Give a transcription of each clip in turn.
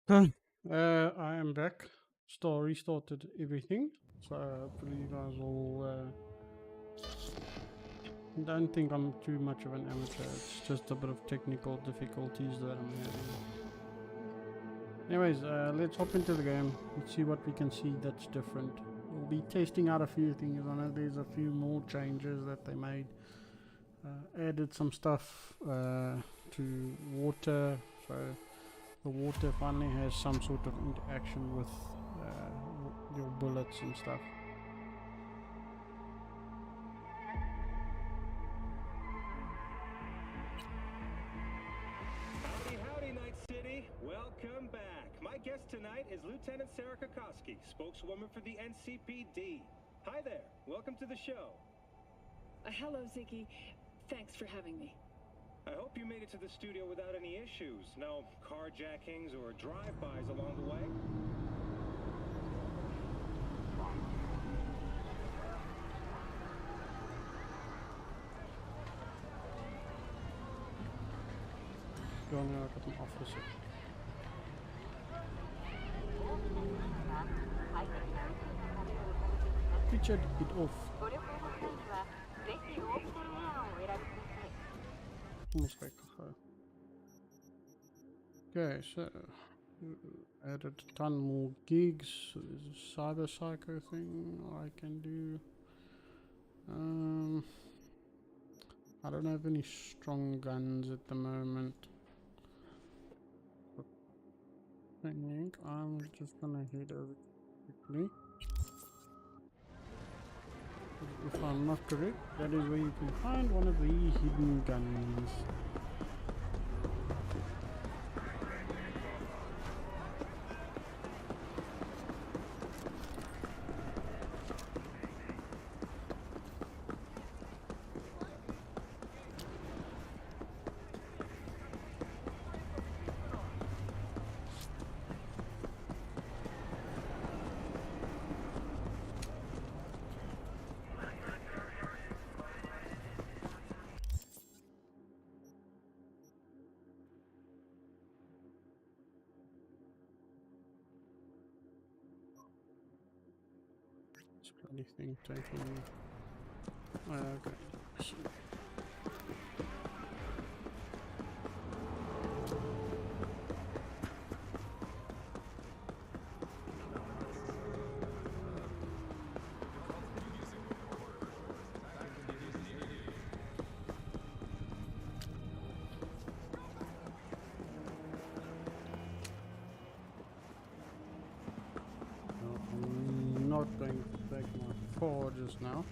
I am back. Still restarted everything. So hopefully you guys will. Don't think I'm too much of an amateur. It's just a bit of technical difficulties that I'm having. Anyways, let's hop into the game. Let's see what we can see that's different. We'll be testing out a few things. I know there's a few more changes that they made. Added some stuff to water. So the water finally has some sort of interaction with your bullets and stuff. Howdy, howdy, Night City. Welcome back. My guest tonight is Lieutenant Sarah Kokoski, spokeswoman for the NCPD. Hi there. Welcome to the show. Hello, Ziggy. Thanks for having me. I hope you made it to the studio without any issues. No carjackings or drive-bys along the way. Going out at an officer. Richard it off. Almost like okay, so added a ton more gigs. There's a cyber psycho thing I can do. I don't have any strong guns at the moment. I think I'm just gonna head over quickly. If I'm not correct, that is where you can find one of the hidden guns. This bloody thing taking me. Okay. I'm not going to take my car just now.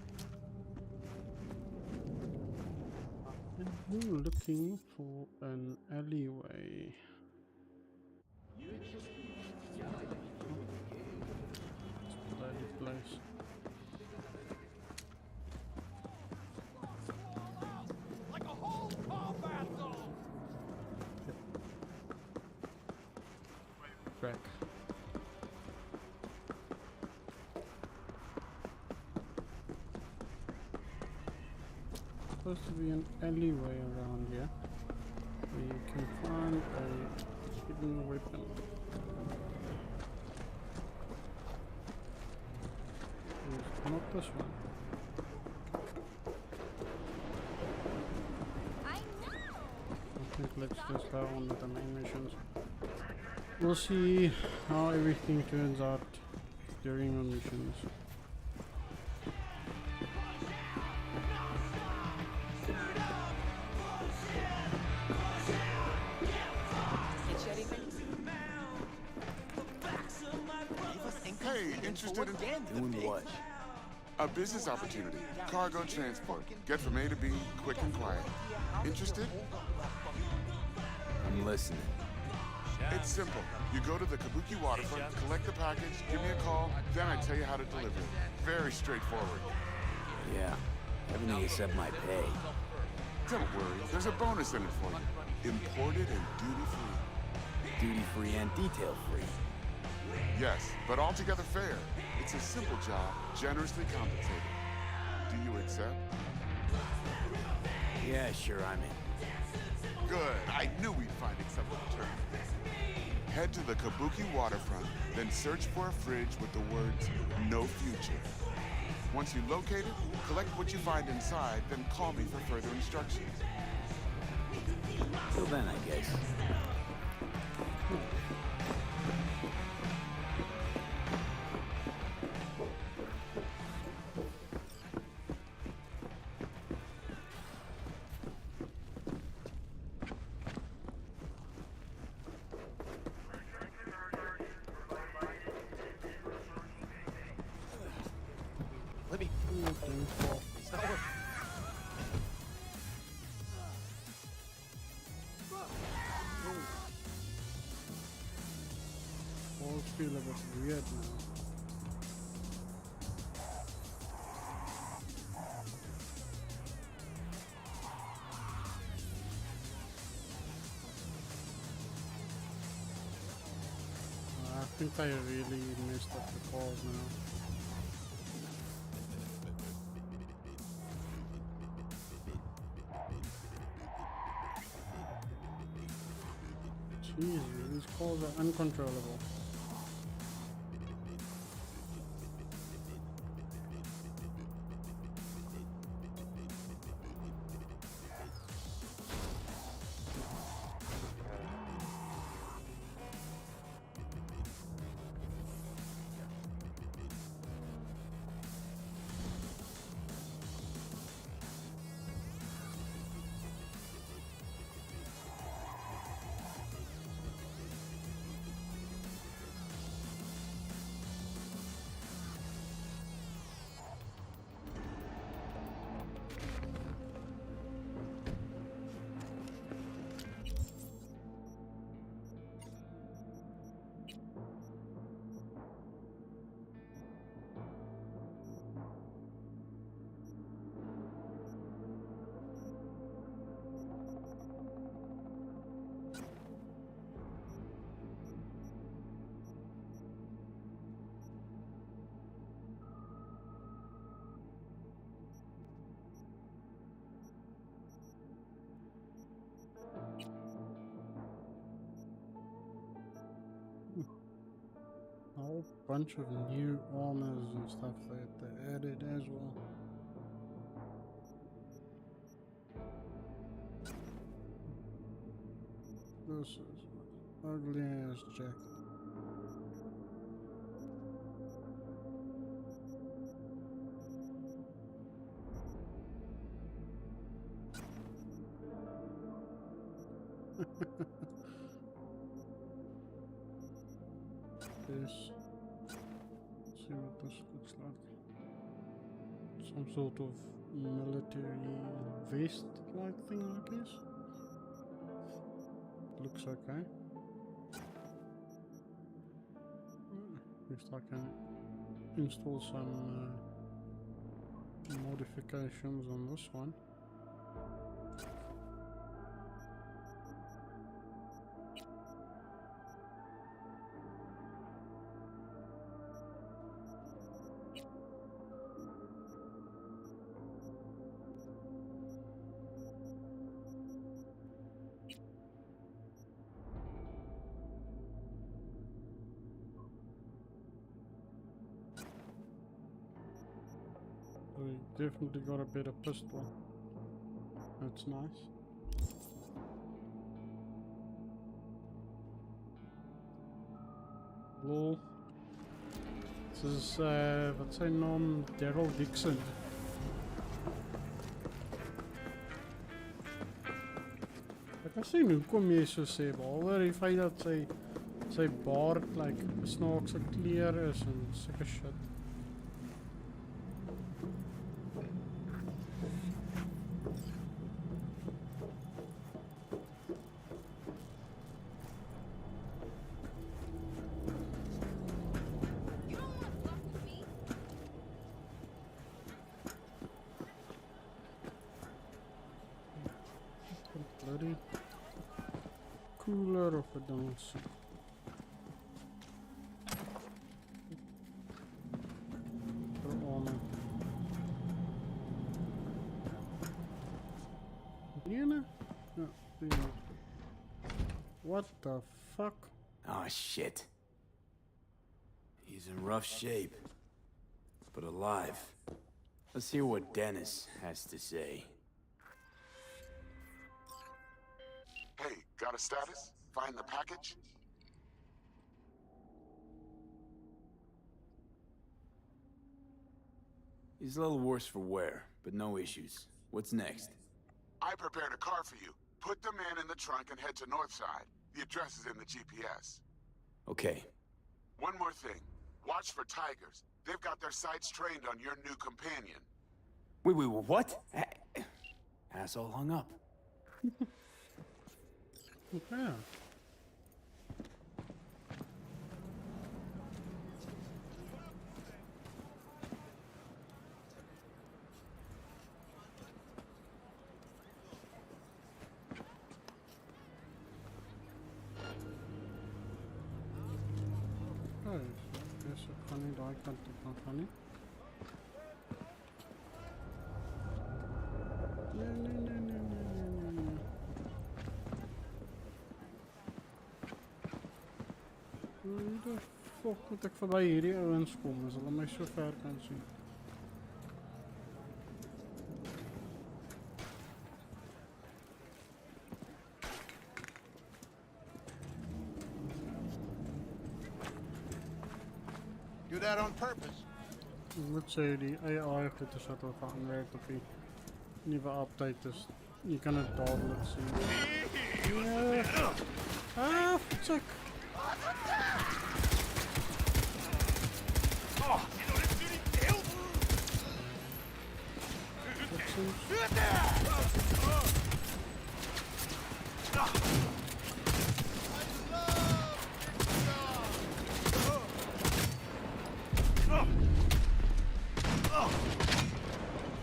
I'm looking for an alleyway. This bloody place. Like a whole combat zone! Crack. Supposed to be an alleyway around here where you can find a hidden weapon. It's not this one. I know! I think let's just go on with the main missions. We'll see how everything turns out during our missions. Hey, interested in Doing what? a business opportunity? Cargo transport. Get from A to B, quick and quiet. Interested? I'm listening. It's simple. You go to the Kabuki waterfront, collect the package, give me a call, then I tell you how to deliver it. Very straightforward. Yeah, everything except my pay. Don't worry, there's a bonus in it for you. Imported and duty-free. Duty-free and detail-free. Yes, but altogether fair. It's a simple job, generously compensated. Do you accept? Yeah, sure, I'm in. Good. I knew we'd find acceptable terms. Head to the Kabuki waterfront, then search for a fridge with the words, "No future." Once you locate it, collect what you find inside, then call me for further instructions. Till then, I guess. Let me. It's not working. Walls feel a bit weird now. I think I really messed up the calls now. Jeez, these calls are uncontrollable. A whole bunch of new armors and stuff that they added as well. This is an ugly ass jacket. This. Let's see what this looks like. Some sort of military vest-like thing, I guess. Looks okay. At least I can install some modifications on this one. We definitely got a better pistol. That's nice. Lol. Dit is, wat zijn naam? Daryl Dixon. Ek kan sien hoekom jy so sê, behalwe die feit dat sy baard like snaakse kleur is en sulke shit. Bloody cooler of a dance. For armor. Vienna? No, Vienna. What the fuck? Oh, shit. He's in rough shape, but alive. Let's hear what Dennis has to say. Hey, got a status? Find the package? He's a little worse for wear, but no issues. What's next? I prepared a car for you. Put the man in the trunk and head to Northside. The address is in the GPS. Okay. One more thing. Watch for tigers. They've got their sights trained on your new companion. Wait, what? Asshole hung up. Okay. Oh, dis ek gaan nie daai kant toe kan gaan nie. Nee. Hoe die fok moet ek verby hierdie ouens kom as hulle my so ver kan sien? Do that on purpose. Ek moet sê die AI goeders wat al geaanwerk op die nuwe update is. Jy kan dit dadelik sien. Ja. Ah, check.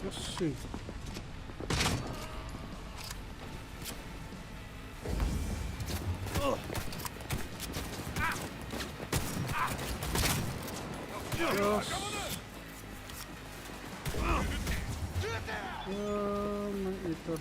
Let's see. Yes. My eater.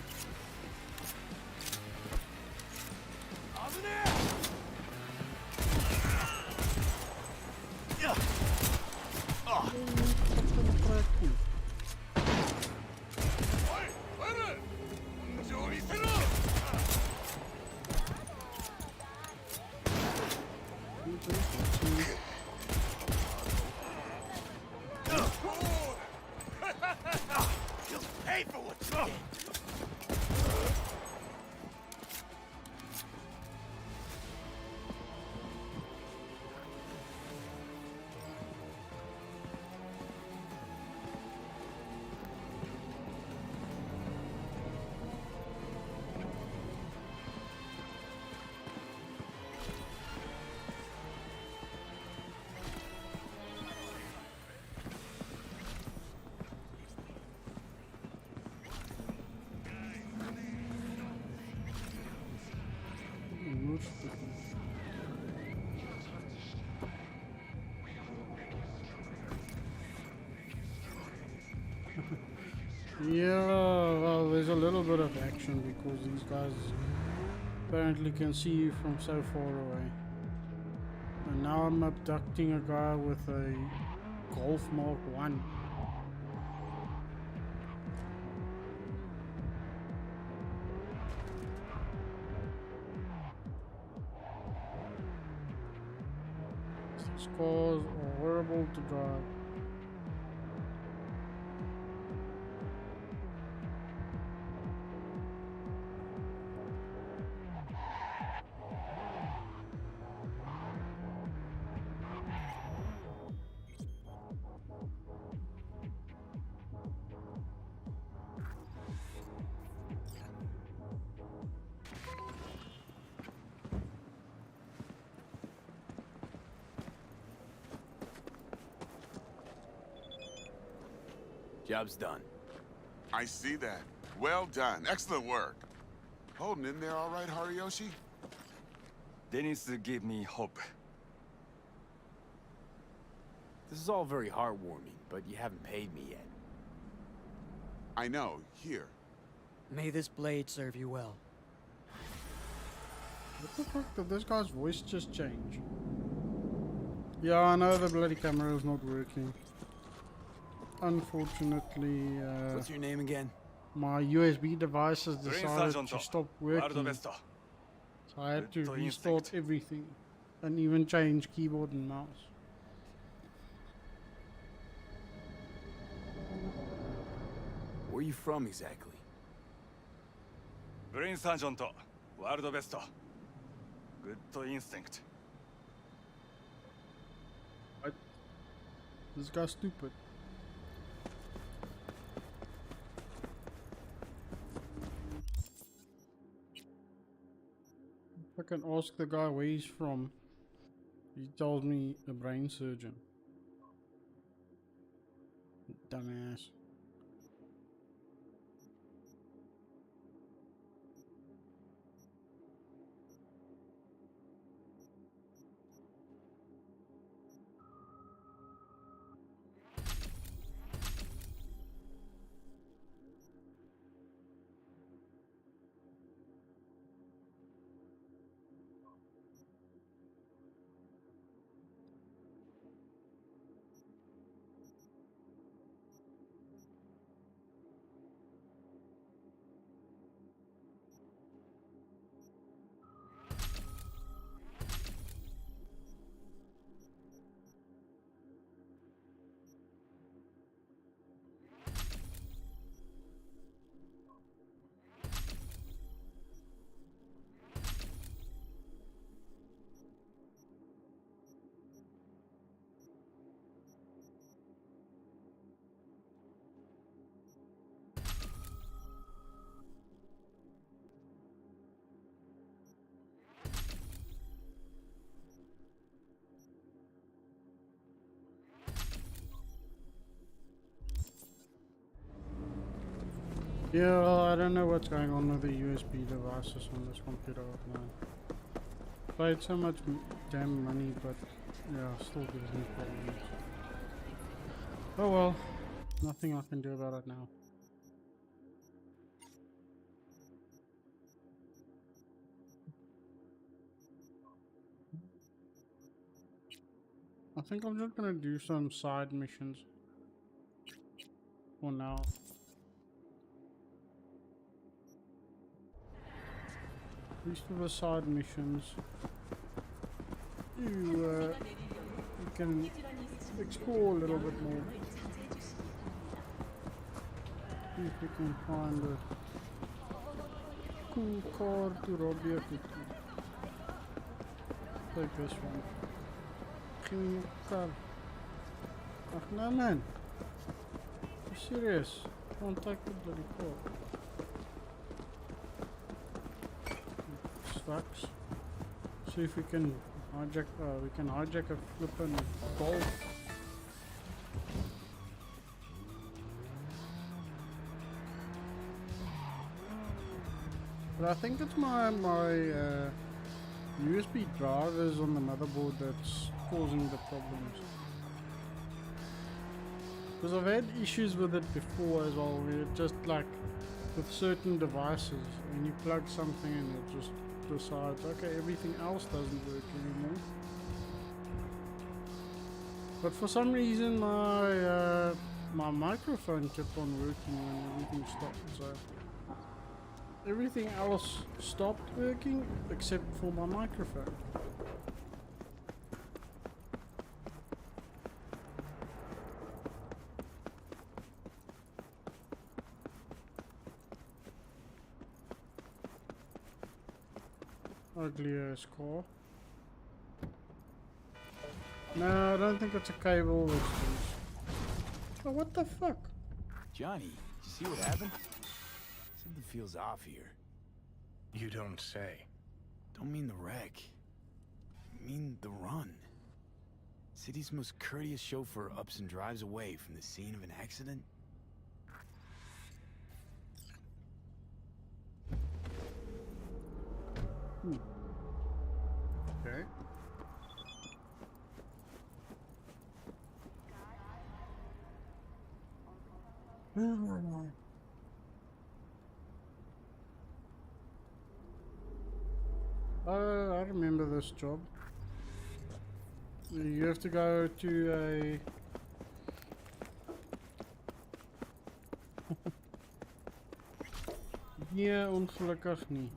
Pay for what you did. Yeah, well, there's a little bit of action because these guys apparently can see you from so far away. And now I'm abducting a guy with a Golf Mark 1. These cars are horrible to drive. Job's done. I see that. Well done. Excellent work. Holding in there all right, Hariyoshi? Dennis gave me hope. This is all very heartwarming, but you haven't paid me yet. I know. Here. May this blade serve you well. What the fuck? Did this guy's voice just change? Yeah, I know the bloody camera is not working. Unfortunately, What's your name again? my USB device has Green decided Sergeant, to stop World working. best. So I had to Good restart instinct. everything. And even change keyboard and mouse. Where are you from exactly? Green Sergeant, World best. Good instinct. What? This guy's stupid. If I can ask the guy where he's from, he tells me a brain surgeon. Dumbass. Yeah, well, I don't know what's going on with the USB devices on this computer right now. Paid so much damn money, but yeah, still gives me problems. Oh well, nothing I can do about it now. I think I'm just gonna do some side missions for now. At least for the side missions, you can explore a little bit more. See if we can find a cool car to rob here quickly. Take this one. Give me your car. Ach, no man. You serious? Don't take the bloody car. Sucks. See if we can hijack. We can hijack a flippin' Golf. But I think it's my USB drivers on the motherboard that's causing the problems. Because I've had issues with it before as well, where it just like with certain devices, when you plug something in, it just decides, okay, everything else doesn't work anymore. But for some reason my microphone kept on working when everything stopped, so everything else stopped working except for my microphone. Ugly ass car. No, I don't think it's a cable. It's just... Oh, what the fuck? Johnny, you see what happened? Something feels off here. You don't say. Don't mean the wreck. I mean the run. City's most courteous chauffeur ups and drives away from the scene of an accident. Okay. I remember this job. You have to go to a... Nee, ongelukkig nie.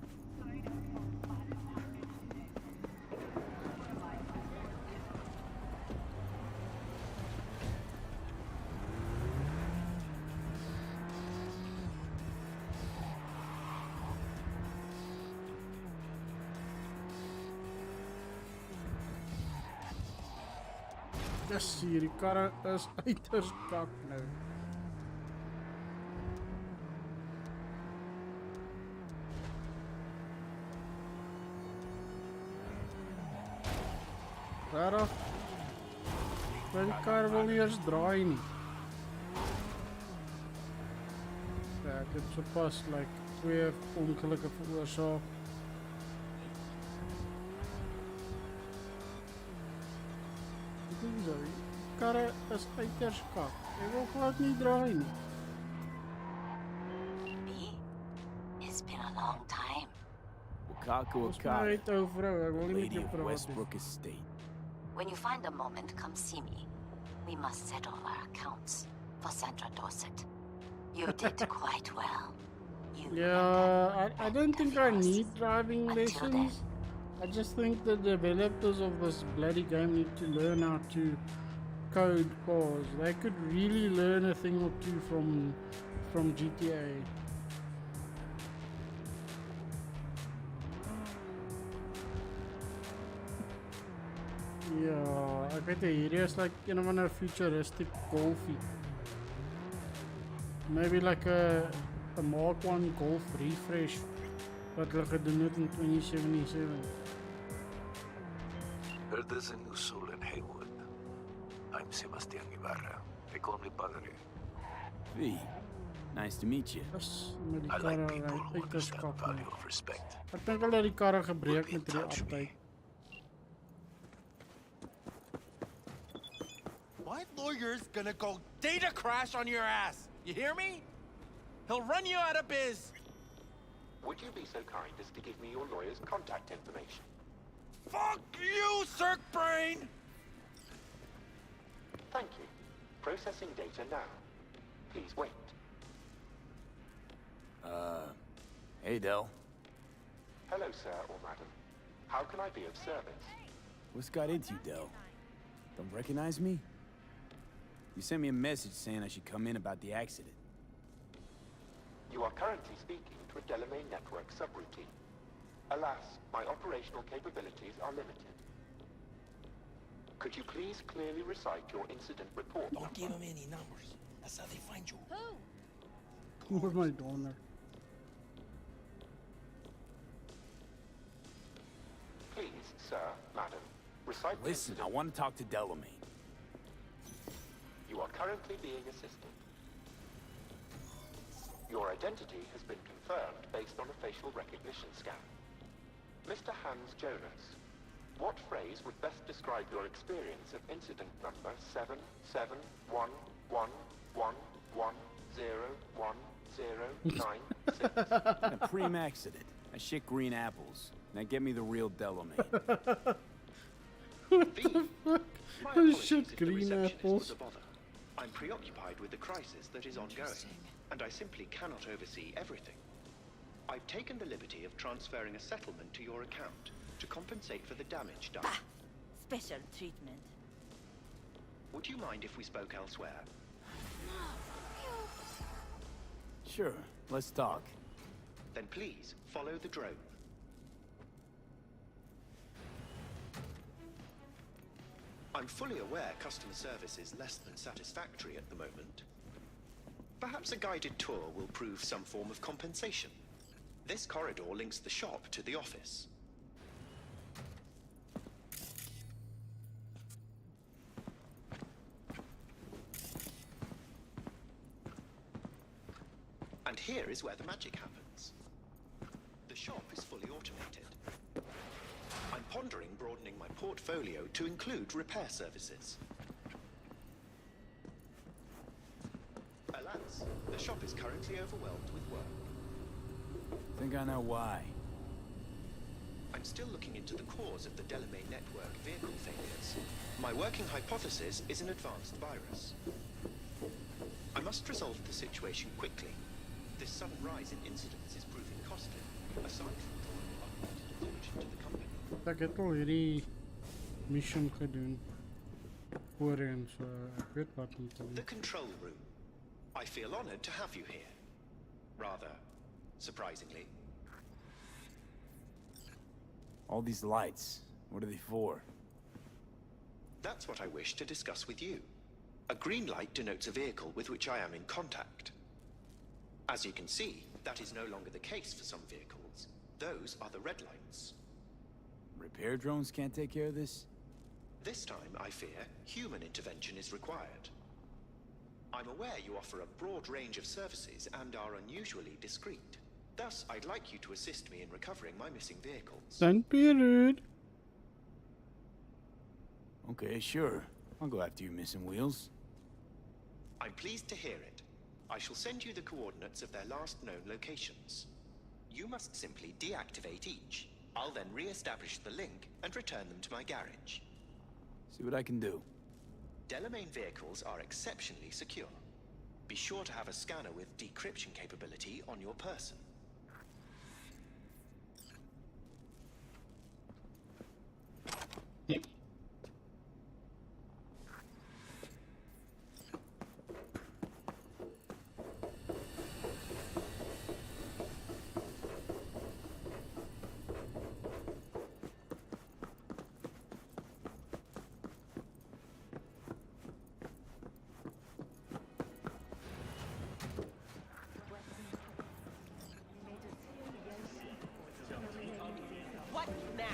Yes, hierdie karre is uiters kak nou. Rarig. Maar die kar wil nie eens draai nie. Ja, ek het sopas like 2 ongelukke veroorsaak. Die karre is uiters kak. Ek wil glad nie draai nie. It's been a long time. Wakako Ons my Wakako, uit ou vrou, ek wil nie met Lady jou of praat nie. Westbrook Estate. When you find a moment, come see me. We must settle our accounts for Sandra Dorset. You did quite well. You Yeah, I don't think I need driving Until lessons. I just think the developers of this bloody game need to learn how to code cars. They could really learn a thing or two from GTA. Ja, ek weet hierdie is like een of ander futuristic golfie. Maybe like a Mark 1 Golf refresh wat hulle gedoen het in 2077. There's a new soul in Haywood. I'm Sebastian Ibarra. They call me Padre. V, nice to meet you. Dis met die I like karre people ry who uiters understand the kak. value of respect. Ek dink hulle het die karre gebreek Will be in met hierdie touch with me. update. My lawyer's gonna go data crash on your ass. You hear me? He'll run you out of biz. Would you be so kind as to give me your lawyer's contact information? Fuck you, Cirque Brain! Thank you. Processing data now. Please wait. Hey Del, Hello, sir or madam. How can I be of service? what's got into you, Del? Don't recognize me? You sent me a message saying I should come in about the accident. You are currently speaking to a Delamain network subroutine. Alas, my operational capabilities are limited. Could you please clearly recite your incident report Don't number? give him any numbers. That's how they find you. What am I doing there? Please, sir, madam, recite the Listen, I incident. want to talk to Delamain. You are currently being assisted. Your identity has been confirmed based on a facial recognition scan. Mr. Hans Jonas, what phrase would best describe your experience of incident number 77111101096? A preem accident. I shit green apples. Now get me the real Delamain. What the fuck? My Oh apologies shit, if the green receptionist apples. was a bother. I'm preoccupied with the crisis that is ongoing, and I simply cannot oversee everything. I've taken the liberty of transferring a settlement to your account to compensate for the damage done. Special treatment. Would you mind if we spoke elsewhere? Sure, let's talk. Then please follow the drone. I'm fully aware customer service is less than satisfactory at the moment. Perhaps a guided tour will prove some form of compensation. This corridor links the shop to the office. And here is where the magic happens. The shop is fully automated. I'm pondering broadening my portfolio to include repair services. Alas, the shop is currently overwhelmed with work. Think I know why. I'm still looking into the cause of the Delamain network vehicle failures. My working hypothesis is an advanced virus. I must resolve the situation quickly. This sudden rise in incidents is proving costly, aside from drawing unwanted attention to the company. Ek het al hierdie mission gedoen voorheen, so ek weet wat om te doen. The control room. I feel honored to have you here. Rather surprisingly. All these lights, what are they for? That's what I wish to discuss with you. A green light denotes a vehicle with which I am in contact. As you can see, that is no longer the case for some vehicles. Those are the red lights. Repair drones can't take care of this? This time, I fear, human intervention is required. I'm aware you offer a broad range of services and are unusually discreet. Thus, I'd like you to assist me in recovering my missing vehicles. Don't be rude. Okay, sure. I'll go after your missing wheels. I'm pleased to hear it. I shall send you the coordinates of their last known locations. You must simply deactivate each. I'll then re-establish the link and return them to my garage. See what I can do. Delamain vehicles are exceptionally secure. Be sure to have a scanner with decryption capability on your person. Yep. What now?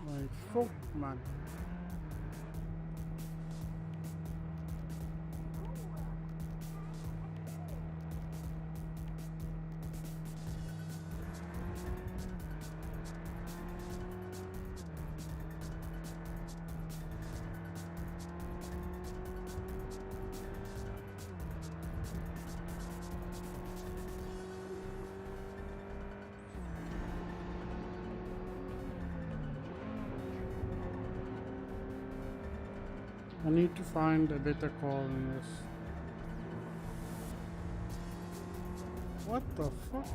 Like, fuck, man. I need to find a better call in this. What the fuck?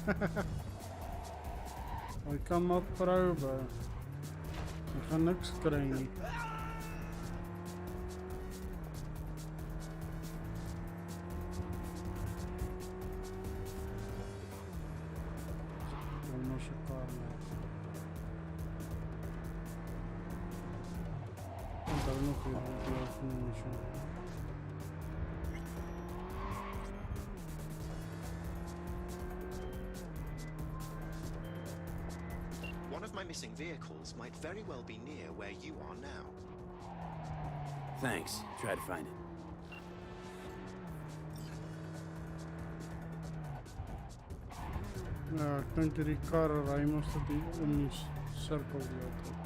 I kan not probe. Ek gaan niks kry nie. One of my missing vehicles might very well be near where you are now. Thanks. Try to find it. Ja, ek dink hierdie kar ry mos op die om die sirkel die hele tyd.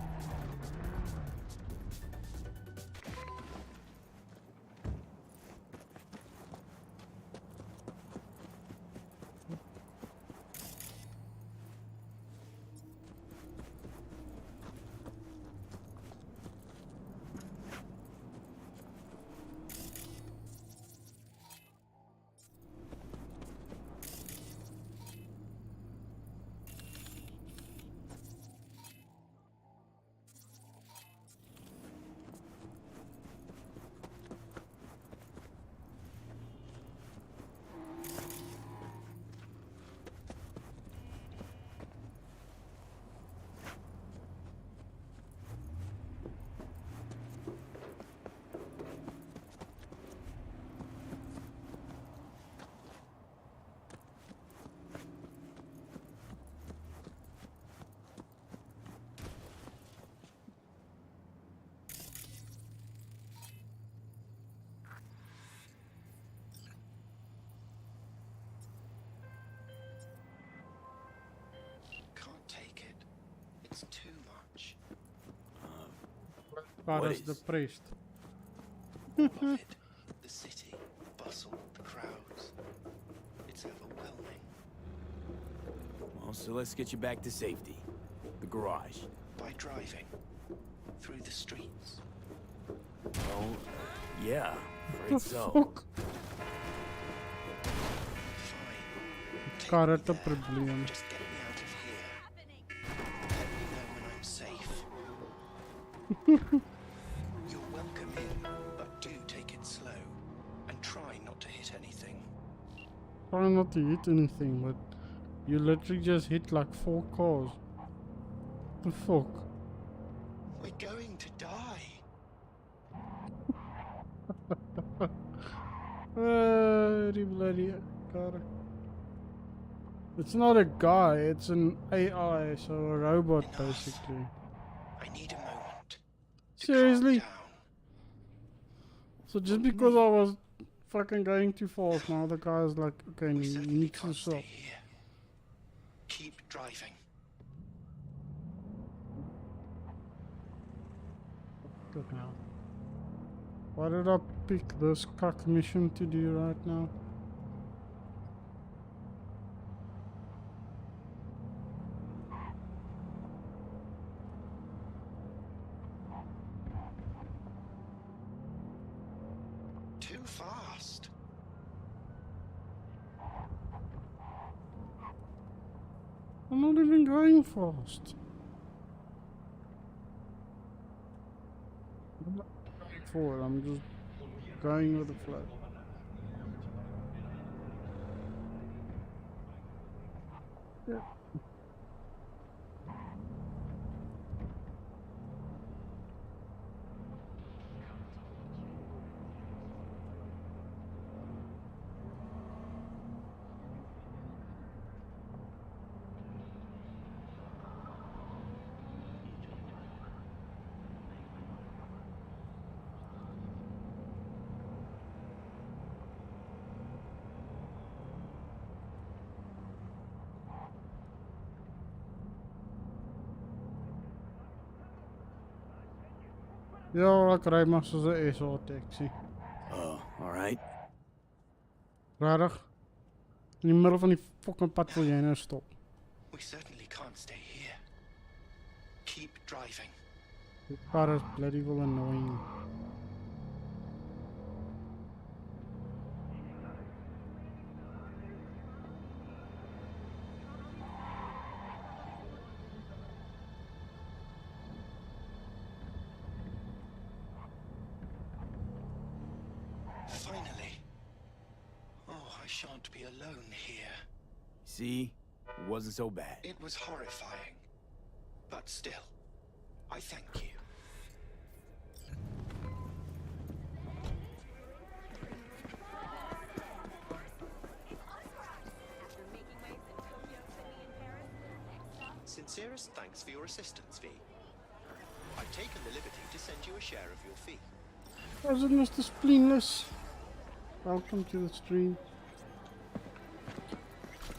God What is is? depressed. All of it. The city, the bustle, the crowds. It's overwhelming. Well, so let's get you back to safety. The garage. By driving through the streets. Well, yeah, The afraid so. fuck? Fine. Take Cara, me tá there. problema. Just get me out of here. Let me know when I'm safe. You're welcome in, but do take it slow. And try not to hit anything. Try not to hit anything, but you literally just hit like 4 cars. The fuck? We're going to die. Bloody cara. It's not a guy, it's an AI, so a robot Enough. basically. I need a moment. to Seriously? calm down. So just because I was fucking going too fast, now the guy's like, okay, We you certainly need to can't stop. stay here. Keep driving. Good now. Why did I pick this cuck mission to do right now? Too fast. I'm not even going fast. I'm not going forward, I'm just going with the flow. Yeah. Ja, ek ry maar soos 'n SA taxi. Oh, alright. Rarig. In die middel van die fucking pad wil jy nou stop. We certainly can't stay here. Keep driving. Die kar is bloody well annoying. Finally. Oh, I shan't be alone here. See? It wasn't so bad. It was horrifying. But still, I thank you. Sincerest thanks for your assistance, V. I've taken the liberty to send you a share of your fee. How's it, Mr. Spleenless? Welcome to the stream.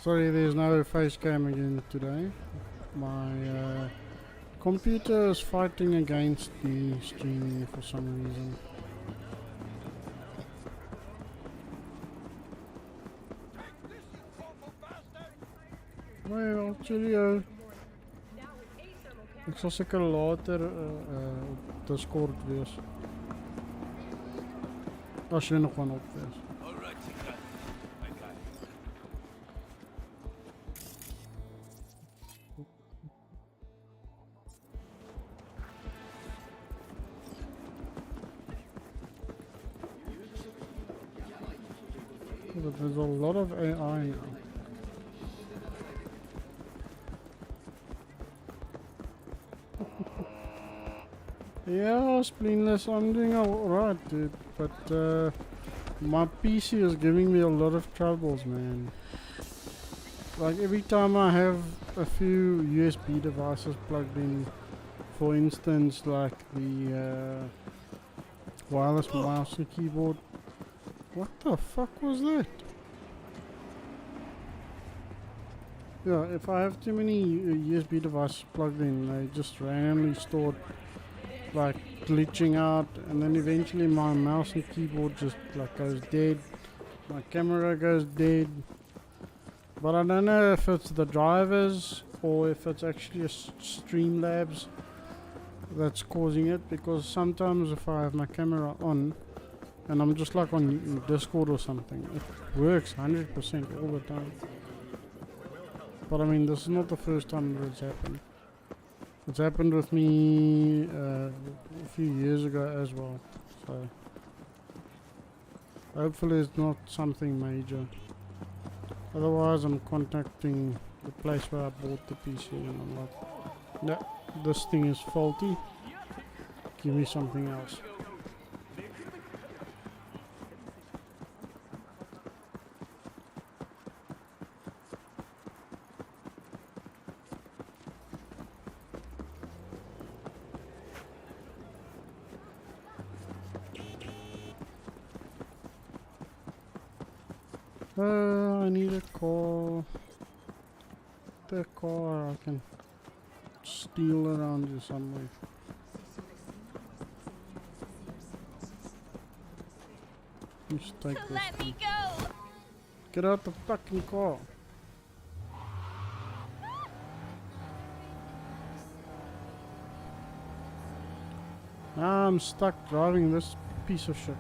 Sorry, there's no face cam again today. My computer is fighting against me streaming for some reason. Well, cheerio. Ek sal seker later op Discord wees. As jy nog van op is. Alright, you got it. I got it. But there's a lot of AI now. Yeah, Spleenless, I'm doing alright, dude. But my PC is giving me a lot of troubles, man. Like every time I have a few USB devices plugged in, for instance, like the wireless mouse and keyboard. What the fuck was that? Yeah, if I have too many USB devices plugged in, they just randomly stored like glitching out, and then eventually my mouse and keyboard just like goes dead. My camera goes dead. But I don't know if it's the drivers or if it's actually a Streamlabs that's causing it, because sometimes if I have my camera on and I'm just like on Discord or something, it works 100% all the time. But I mean, this is not the first time that it's happened. It's happened with me a few years ago as well, so hopefully it's not something major. Otherwise I'm contacting the place where I bought the PC and I'm like, no, this thing is faulty, give me something else. I need a car. The car I can steal around you somewhere. Just take this Let me thing. go. Get out the fucking car. I'm stuck driving this piece of shit.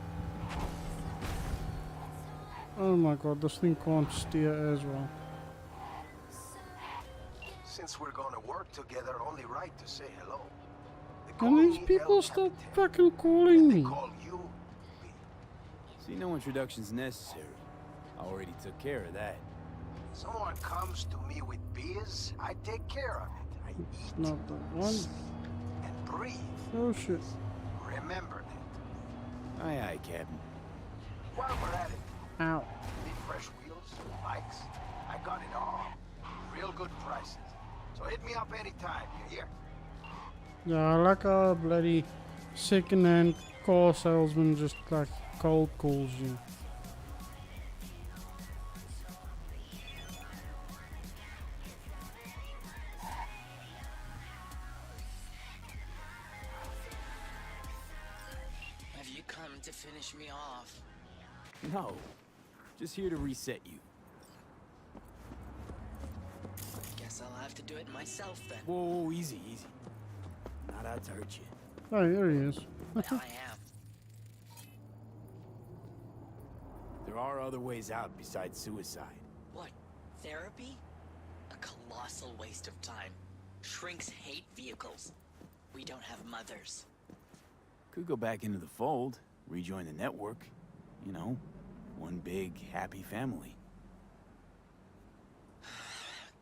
Oh my god, this thing can't steer as well. Since we're gonna work together, only right to say hello. They And call these me people El stop Capitan. fucking calling They me. call you B. See, no introduction's necessary. I already took care of that. Someone comes to me with beers, I take care of it. I eat, Not the one. sleep, and breathe. Oh shit. Remember that. Aye, aye, Captain. While we're at it, Ow. need fresh wheels, bikes, I got it all. Real good prices. So hit me up anytime, you hear? Yeah, I like a bloody second-hand car salesman just like cold calls you. Have you come to finish me off? No, just here to reset you. Guess I'll have to do it myself then. Whoa, whoa, easy, easy. Not out to hurt you. Oh, here he is. Now I am. There are other ways out besides suicide. What? Therapy? A colossal waste of time. Shrinks hate vehicles. We don't have mothers. Could go back into the fold, rejoin the network. You know, one big, happy family.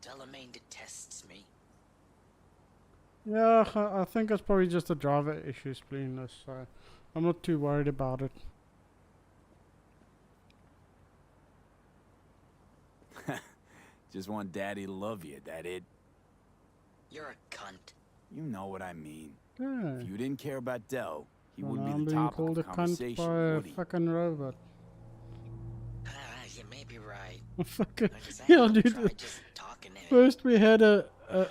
Delamain detests me. Yeah, I think it's probably just a driver issue splitting this, so I'm not too worried about it. Just want Daddy to love you, that it? You're a cunt. You know what I mean. Yeah. If you didn't care about Del, he Well, wouldn't I'm be the being topic called a of cunt conversation, by a would he? fucking robot. You may be right. Fucking I guess I yeah, could dude. try just talking to him. First we had a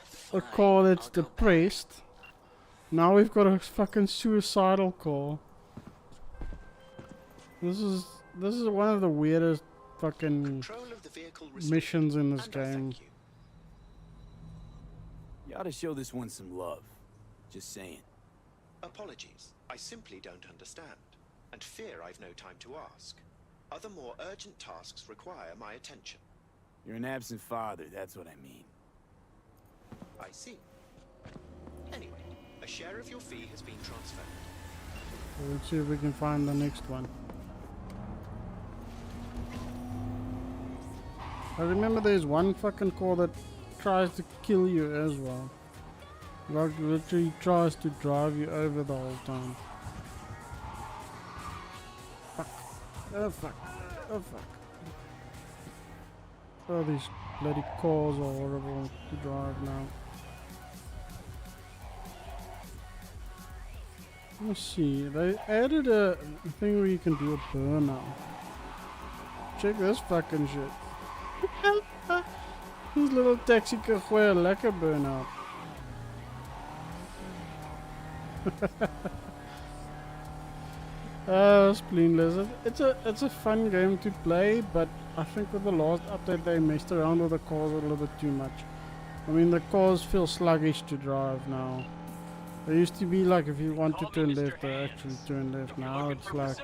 Fine, car that's I'll go depressed. Now we've got a fucking suicidal car. This is one of the weirdest fucking Control of the vehicle restored, missions in this and I game. thank you. You ought to show this one some love. Just saying. Apologies. I simply don't understand, and fear I've no time to ask. Other more urgent tasks require my attention. You're an absent father, that's what I mean. I see. Anyway, a share of your fee has been transferred. So let's see if we can find the next one. I remember there's one fucking car that tries to kill you as well. Like literally tries to drive you over the whole time. Fuck. Oh fuck. Oh fuck. Oh, these bloody cars are horrible to drive now. Let's see, they added a thing where you can do a burnout. Check this fucking shit. This little taxi kan gooi 'n lekker burnout. Spleen Lizard. It's a fun game to play, but I think with the last update they messed around with the cars a little bit too much. I mean, the cars feel sluggish to drive now. They used to be like if you want to turn left, they actually turn left. Now it's like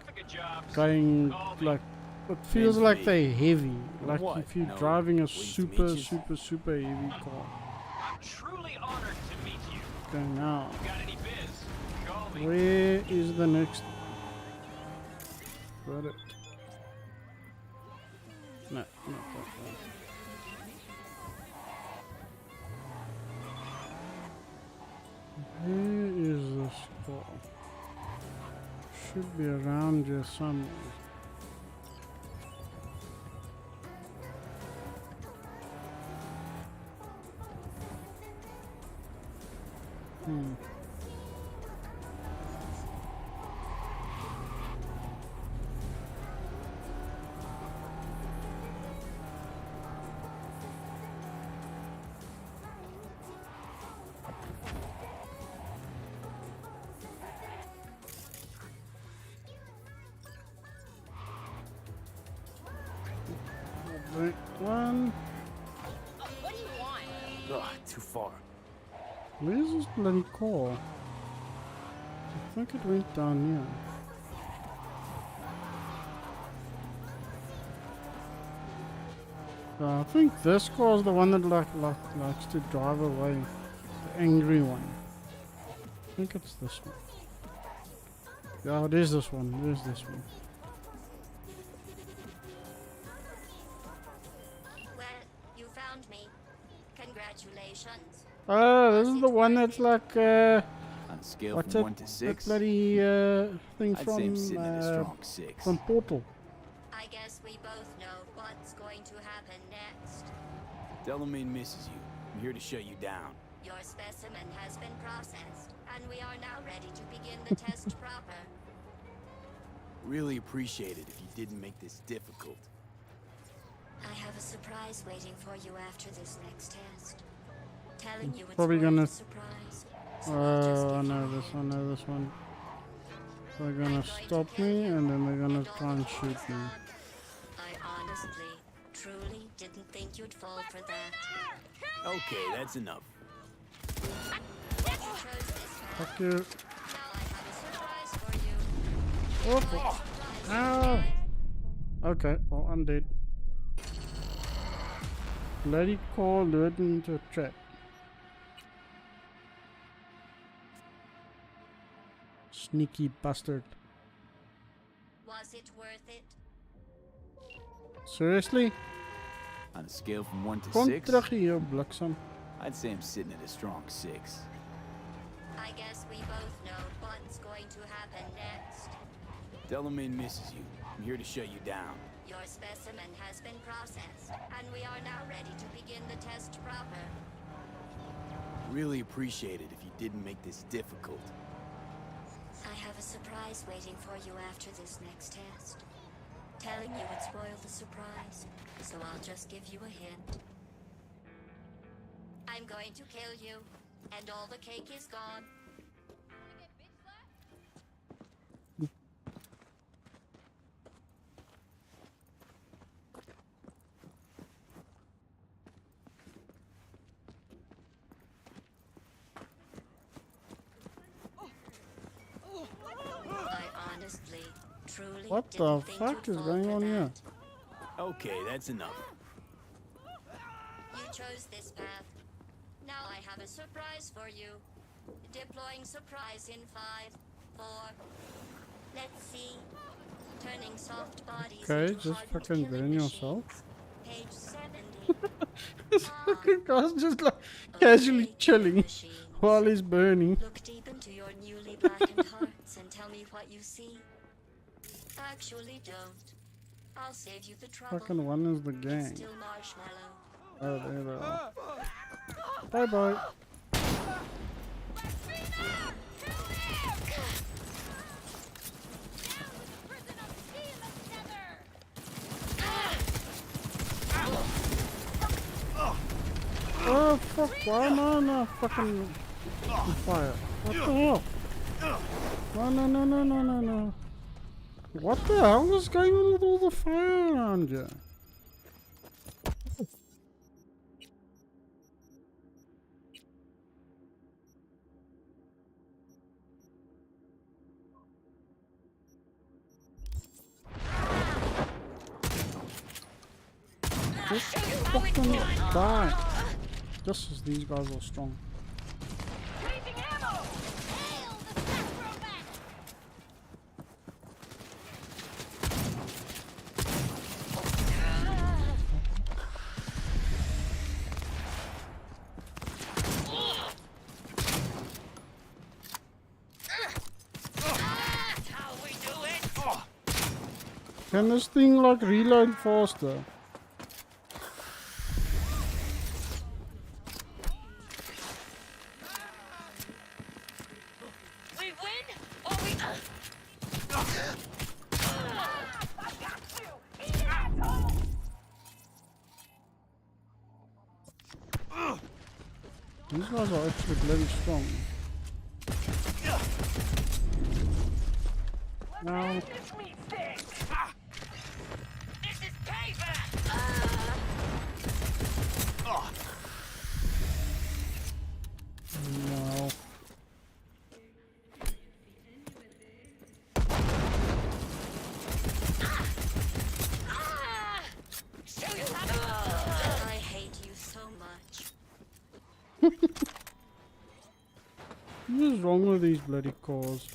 going like it feels like they're heavy. Like if you're driving a super heavy car. I'm truly honored to meet you. Okay, now Got any biz? Call me. where is the next? Got it. No, not that one. Where is this car? Should be around here somewhere. Right one. What do you want? Ugh, too far. Where's this bloody car? I think it went down here. I think this car is the one that likes to drive away. The angry one. I think it's this one. Yeah, it is this one. It is this one. Well, you found me. Congratulations. Oh, this is the one that's like On a scale what's from it? 1 to That 6, bloody thing I'd say I'm sitting at a from strong 6. from Portal. I guess we both know what's going to happen next. Delamain misses you. I'm here to shut you down. Your specimen has been processed, and we are now ready to begin the test proper. Really appreciate it if you didn't make this difficult. I have a surprise waiting for you after this next test. Telling you it's Probably worth gonna. a surprise. So I'll just I give know you a this. I hint. know this one. They're gonna stop me, and then they're gonna try and shoot me. I honestly, truly didn't think you'd fall for that. Okay, that's enough. You chose this path. Fuck you. Now I have a surprise for you. Oh, Enjoy the surprise. ow. Okay, well, I'm dead. Bloody car lured me into a trap. Sneaky bastard. Was it worth it? Seriously? On a scale from 1 to Kom 6, terug hier, bliksem. I'd say I'm sitting at a strong 6. I guess we both know what's going to happen next. Delamain misses you. I'm here to shut you down. Your specimen has been processed, and we are now ready to begin the test proper. Really appreciate it if you didn't make this difficult. I have a surprise waiting for you after this next test. Telling you would spoil the surprise, so I'll just give you a hint. I'm going to kill you, and all the cake is gone. I honestly, truly What the didn't think fuck you'd is fall going for on here? that. Okay, that's enough. You chose this path. Now I have a surprise for you. Deploying surprise in 5, 4. Let's see. Turning soft bodies Okay, into just hardened fucking killing burn yourself. machines. Page 70. This fucking guy's just like casually chilling while he's burning. Look deep into your newly blackened hearts and tell me what you see. Actually, don't. I'll save you the trouble. Fucking one is the It's gang. still marshmallow. Oh, there they are. Bye bye. Oh fuck, why am I not fucking on fire? What the hell? No. What the hell is going on with all the fire around here? Just fucking die. Just as these guys are strong. Can this thing like reload faster? We win or we. I got you! Eat it, asshole! These guys are actually bloody strong. Now. This is payback! No. I hate you so much. What is wrong with these bloody cars?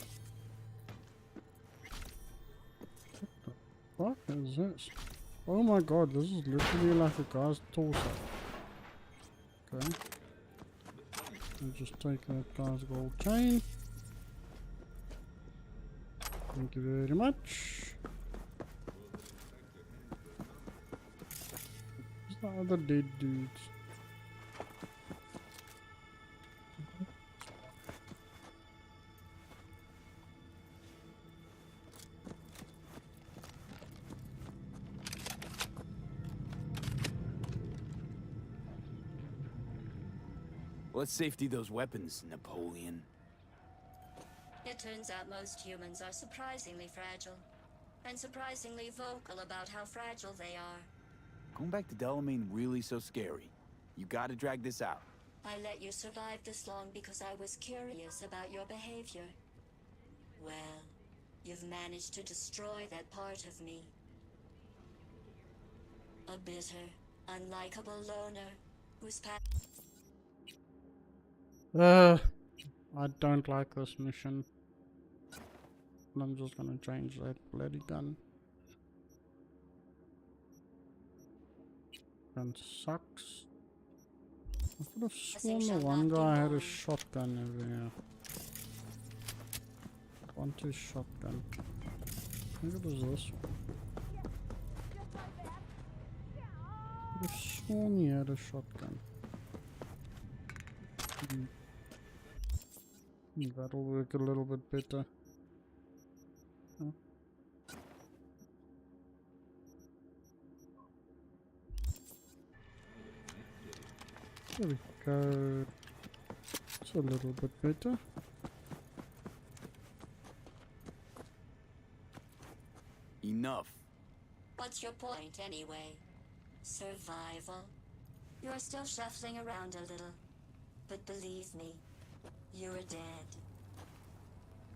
What the fuck is this? Oh my god, this is literally like a guy's torso. Okay. I'll just take that guy's gold chain. Thank you very much. Where's the other dead dudes? Let's safety those weapons, Napoleon. It turns out most humans are surprisingly fragile. And surprisingly vocal about how fragile they are. Going back to Delamain really so scary? You gotta drag this out. I let you survive this long because I was curious about your behavior. Well, you've managed to destroy that part of me. A bitter, unlikable loner whose past... I don't like this mission. I'm just gonna change that bloody gun. Gun sucks. I could have sworn the one guy had a shotgun over here. Want his shotgun. I think it was this one. I could have sworn he had a shotgun. That'll work a little bit better. Huh? There we go. It's a little bit better. Enough. What's your point anyway? Survival? You're still shuffling around a little. But believe me, you're dead.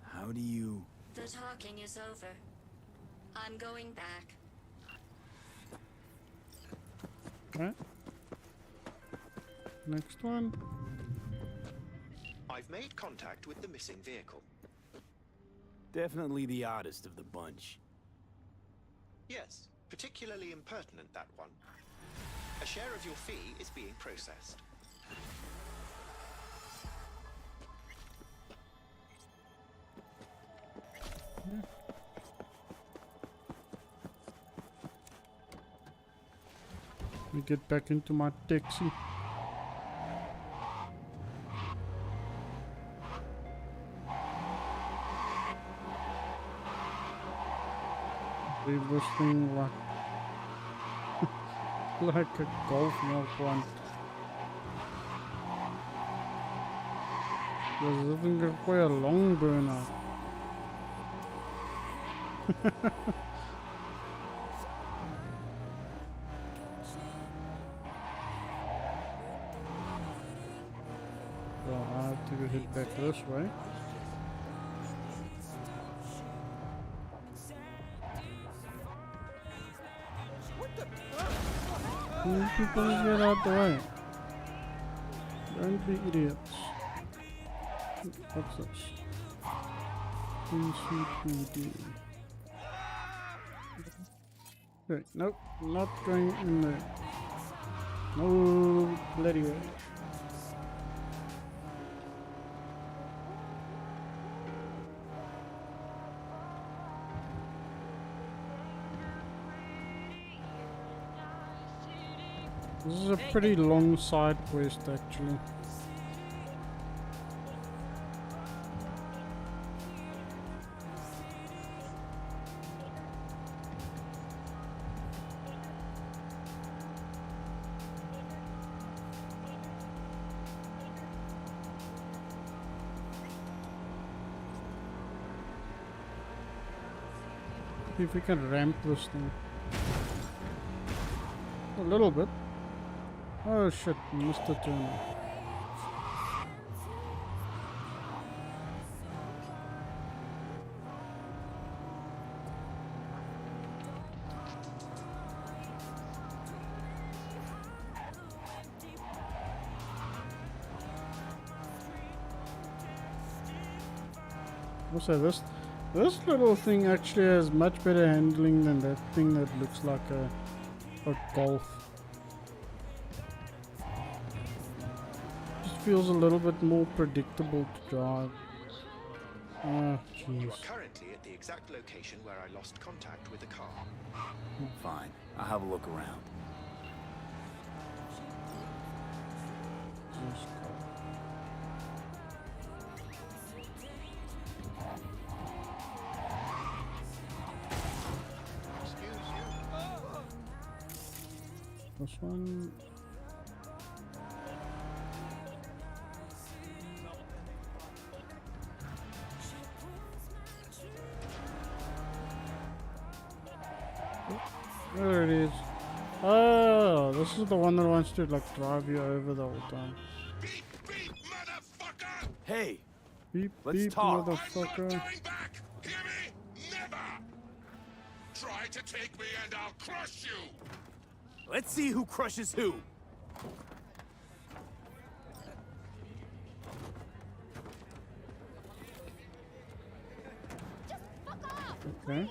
How do you... The talking is over. I'm going back. Okay. Next one. I've made contact with the missing vehicle. Definitely the oddest of the bunch. Yes, particularly impertinent, that one. A share of your fee is being processed. Let me get back into my taxi. Leave this thing like like a golf ball plant. There's nothing quite a long burnout. Well, I have to head back this way. You people get out the way. Don't be idiots. What's this? NCPD. Okay, nope, not going in there. No bloody way. This is a pretty long side quest actually. See if we can ramp this thing. A little bit. Oh shit, missed a turn. Also this little thing actually has much better handling than that thing that looks like a golf. Feels a little bit more predictable to drive. Ah, jeez. You are currently at the exact location where I lost contact with the car. Fine. I'll have a look around. This one. There it is. Oh, this is the one that wants to like drive you over the whole time. Beep, beep, motherfucker! Hey, Beep, let's beep, talk. motherfucker. I'm not going back! Hear me? Never! Try to take me and I'll crush you! Let's see who crushes who. Okay.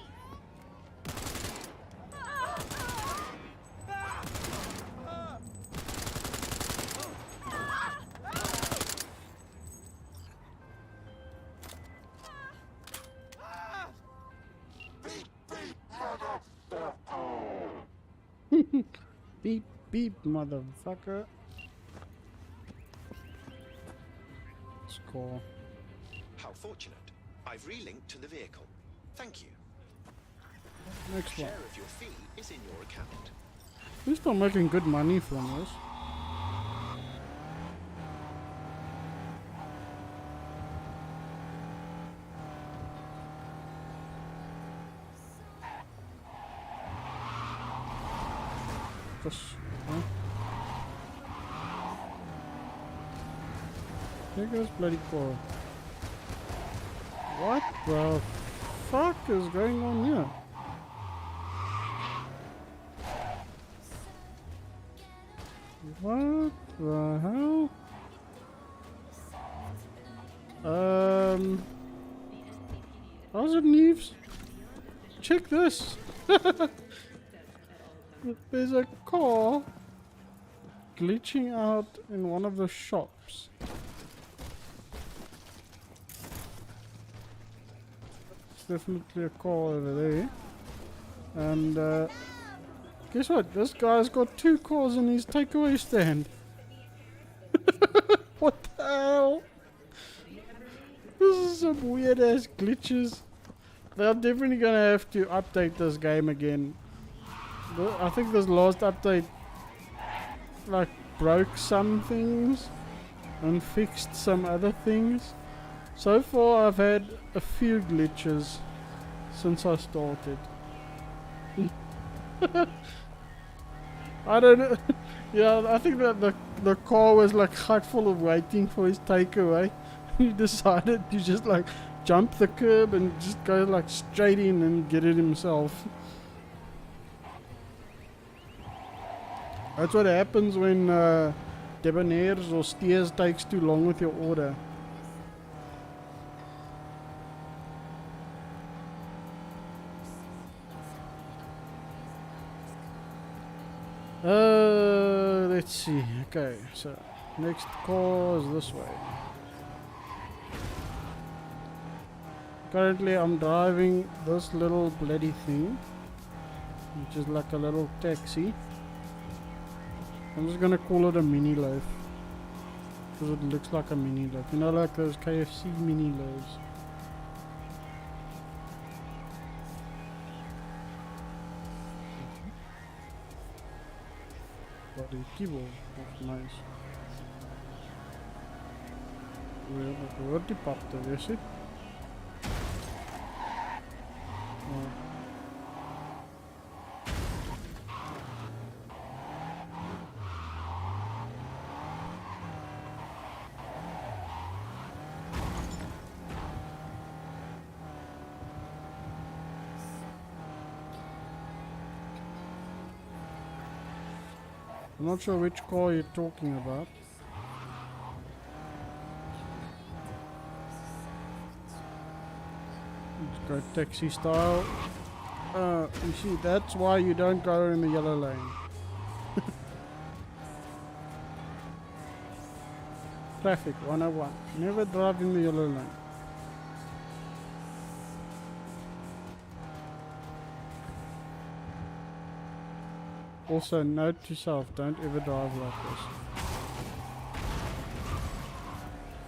Beep, beep, motherfucker. Score. How fortunate. I've relinked to the vehicle. Thank you. Next one. Share of your fee is in your account. We still making good money from this. Just, huh? Here goes bloody core. What the fuck is going on here? What the hell? How's it, Neves? Check this. There's a car glitching out in one of the shops. It's definitely a car over there. And guess what? This guy's got 2 cars in his takeaway stand. What the hell? This is some weird ass glitches. They're definitely gonna have to update this game again. I think this last update like broke some things and fixed some other things. So far I've had a few glitches since I started. I don't know. Yeah, I think that the car was like half full of waiting for his takeaway. He decided to just like jump the curb and just go like straight in and get it himself. That's what happens when debonaires or steers takes too long with your order. Let's see. Okay, so next car is this way. Currently I'm driving this little bloody thing, which is like a little taxi. I'm just gonna call it a mini loaf, because it looks like a mini loaf. You know, like those KFC mini loaves. Bloody keyboard, that's nice. Hoor die pap te wees, hè? I'm not sure which car you're talking about. Let's go taxi style. You see, that's why you don't go in the yellow lane. Traffic 101. Never drive in the yellow lane. Also, note to self, don't ever drive like this.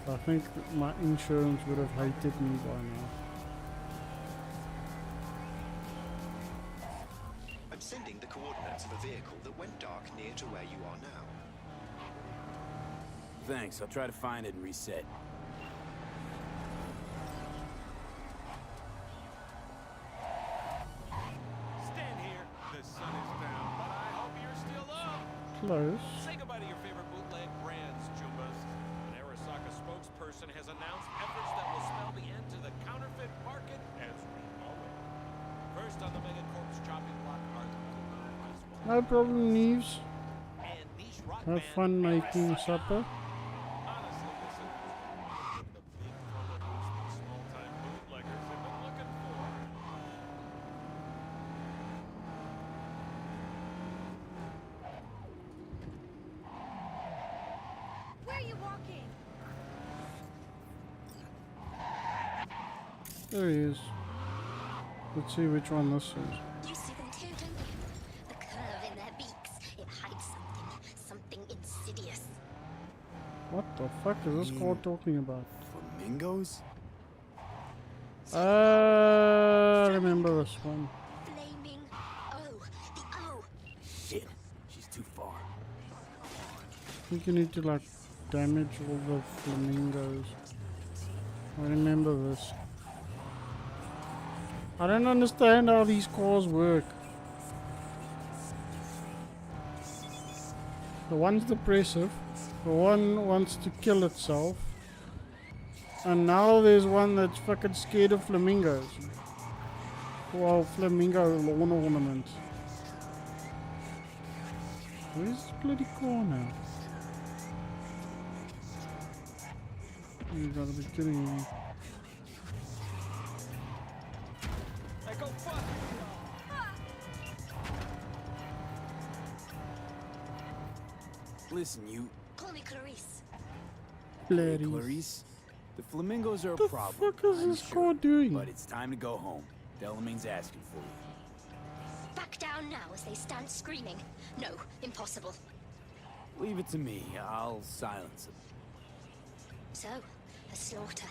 I think my insurance would have hated me by now. I'm sending the coordinates of a vehicle that went dark near to where you are now. Thanks, I'll try to find it and reset. Stand here. The sun is down, but I hope you're still up. Close. Say goodbye to your favorite bootleg brands, Jumbas. An Arasaka spokesperson has announced efforts that will spell the end to the counterfeit market as we know it. First on the Megacorp's chopping block are the No problem, Neves. and niche rock Have band fun making Arasaka. supper. Honestly, this is the big photo booths these small-time bootleggers have been looking for. Where are you walking? There he is. Let's see which one this is. You see them too, don't you? The curve in their beaks. It hides something insidious. What the fuck is this car talking about? Flamingos? I remember this one. Flaming O. The O. Shit, she's too far. I think you need to like damage all the flamingos. I remember this. I don't understand how these cars work. The one's depressive, the one wants to kill itself, and now there's one that's fucking scared of flamingos. Well, flamingo lawn ornaments. Where's this bloody car now? You gotta be kidding me. Go fuck! Listen, you... Call me Clarice. Hey, Clarice. The flamingos are a problem. What the fuck is I'm this sure, car doing? But it's time to go home. Delamain's asking for you. Back down now as they stand screaming. No, impossible. Leave it to me. I'll silence them. So, a slaughter.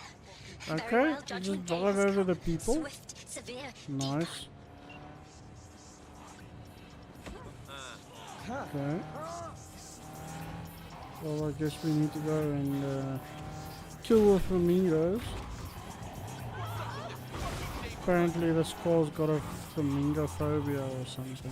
Okay, Very well, just Judgment Day drive has over come. the people. Swift, severe, Nice. Okay. Well, I guess we need to go and kill the flamingos. Apparently the skull's got a flamingo phobia or something.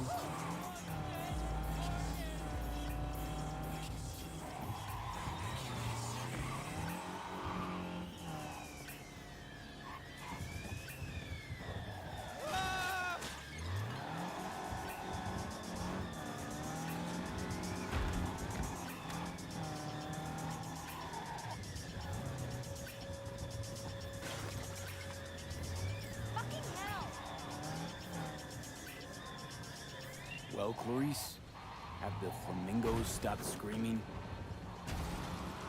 Well, Clarice, have the flamingos stopped screaming?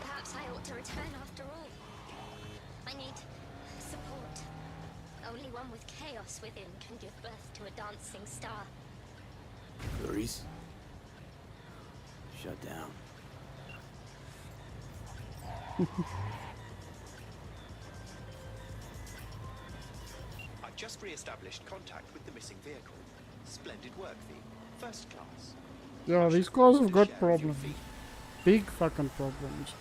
Perhaps I ought to return after all. I need support. Only one with chaos within can give birth to a dancing star. Clarice? Shut down. I've just re-established contact with the missing vehicle. Splendid work, V. First class. Yeah, these guys have got problems. Big fucking problems.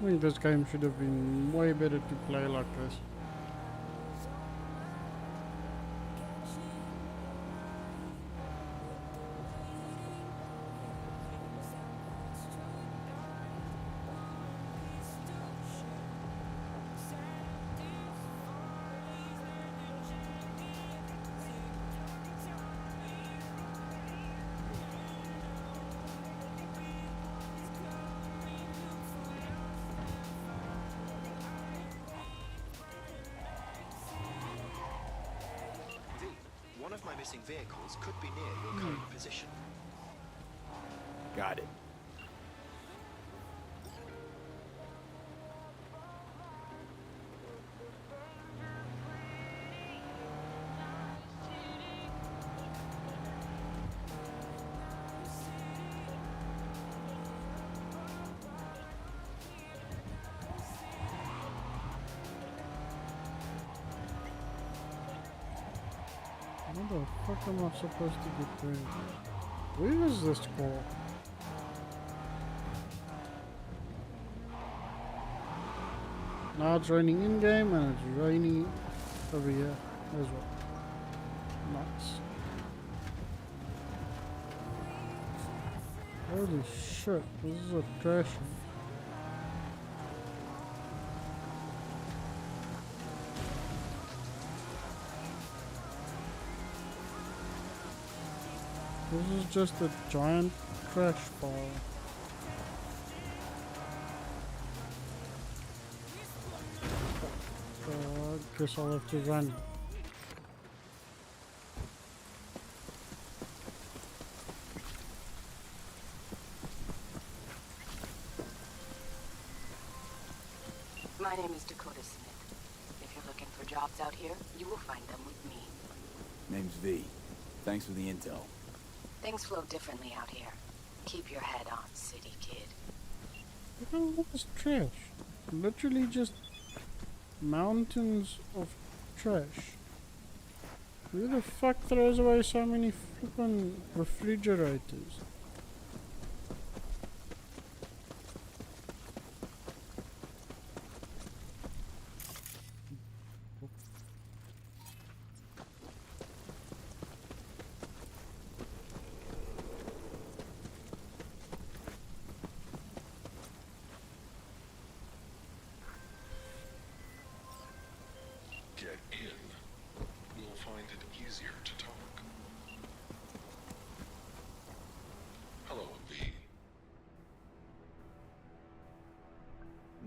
I think this game should have been way better to play like this. One of my missing vehicles could be near your current position. Got it. What the fuck am I supposed to get doing? Where is this call? Now it's raining in game and it's raining over here as well. Nice. Holy shit, this is a trash. This is just a giant trash pile. So I guess I'll have to run. My name is Dakota Smith. If you're looking for jobs out here, you will find them with me. Name's V. Thanks for the intel. Things flow differently out here. Keep your head on, city kid. Look at all this trash. Literally just mountains of trash. Who the fuck throws away so many flippin' refrigerators? Get in. We'll find it easier to talk. Hello, V.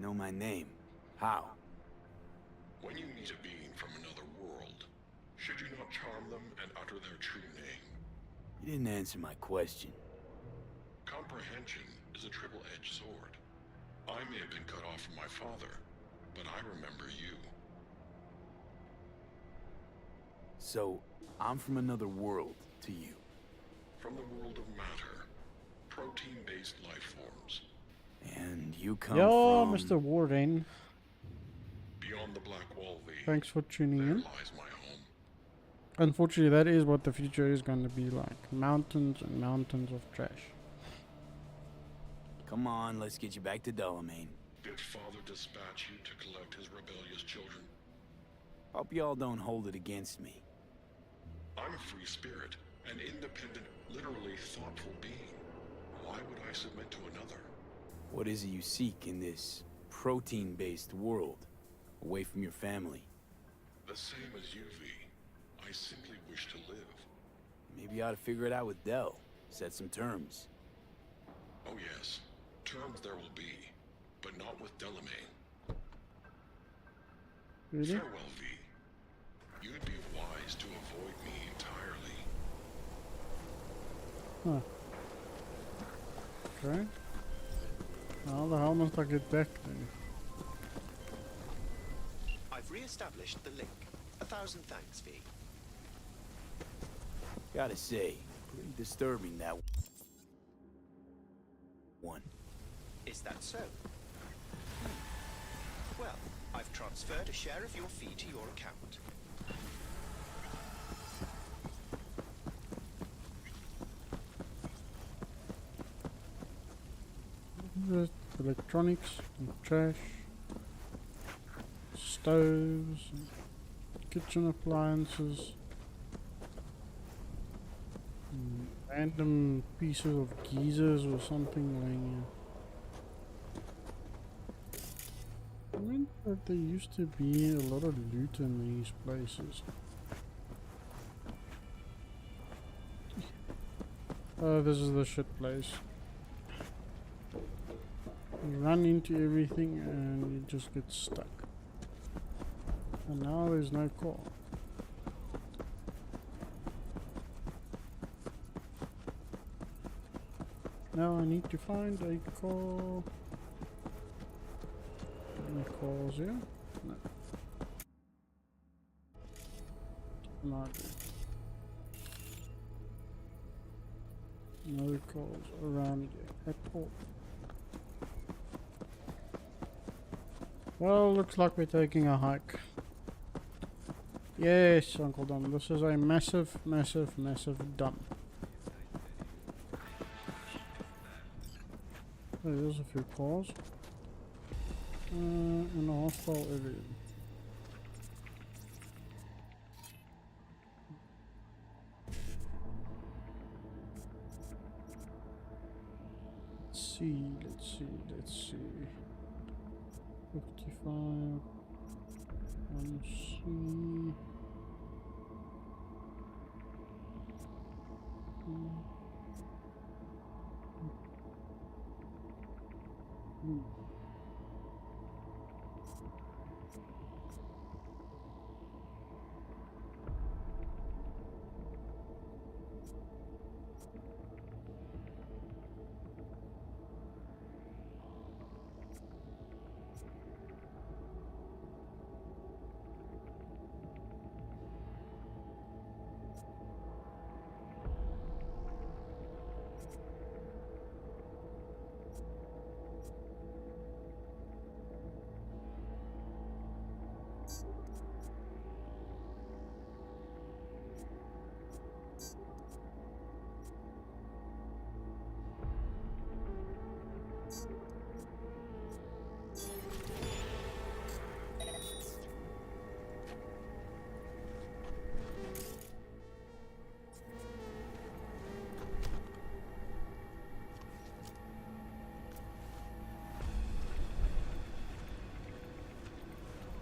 Know my name. How? When you meet a being from another world, should you not charm them and utter their true name? You didn't answer my question. Comprehension is a triple-edged sword. I may have been cut off from my father, but I remember you. So, I'm from another world to you. From the world of matter, protein-based life forms. And you come Yo, from... Mr. Warden. Beyond the Black Wall V. Thanks for tuning there in. lies my home. Unfortunately, that is what the future is going to be like. Mountains and mountains of trash. Come on, let's get you back to Delamain. Did Father dispatch you to collect his rebellious children? Hope y'all don't hold it against me. I'm a free spirit, an independent, literally thoughtful being. Why would I submit to another? What is it you seek in this protein-based world, away from your family? The same as you, V. I simply wish to live. Maybe you ought to figure it out with Del. Set some terms. Oh yes, terms there will be, but not with Delamain. Really? Farewell, V. You'd be wise to avoid me entirely. Huh. Okay. How the hell must I get back then? I've re-established the link. 1,000 thanks, V. Gotta say, pretty disturbing that one. Is that so? Well, I've transferred a share of your fee to your account. Just electronics and trash. Stoves, and kitchen appliances. Random pieces of geezers or something laying here. I mean that there used to be a lot of loot in these places. Oh, this is the shit place. You run into everything and you just get stuck. And now there's no car. Now I need to find a car. Any cars here? No. No. No cars around here at all. Well, looks like we're taking a hike. Yes, Uncle Dom, this is a massive, massive, massive dump. There's a few cars. In a hostile area. Let's see. 55. 1C.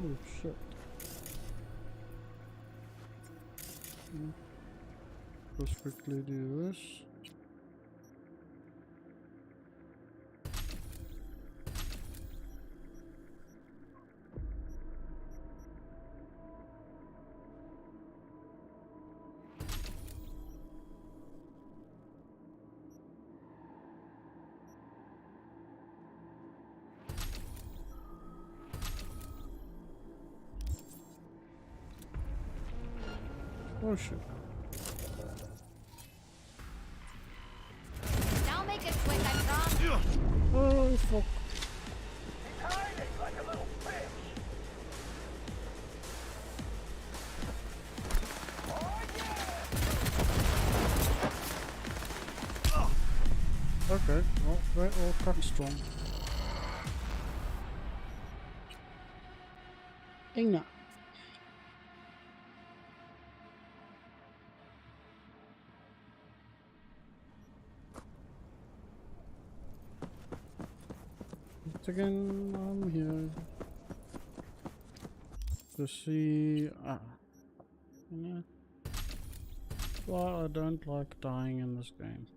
Oh shit. Let's quickly do this. Oh shit. Now make it quick, I promise. Oh fuck. He's hiding like a little fish. Okay, well, they're all cut strong. Inga. Once again, I'm here to see. You know, well, I don't like dying in this game.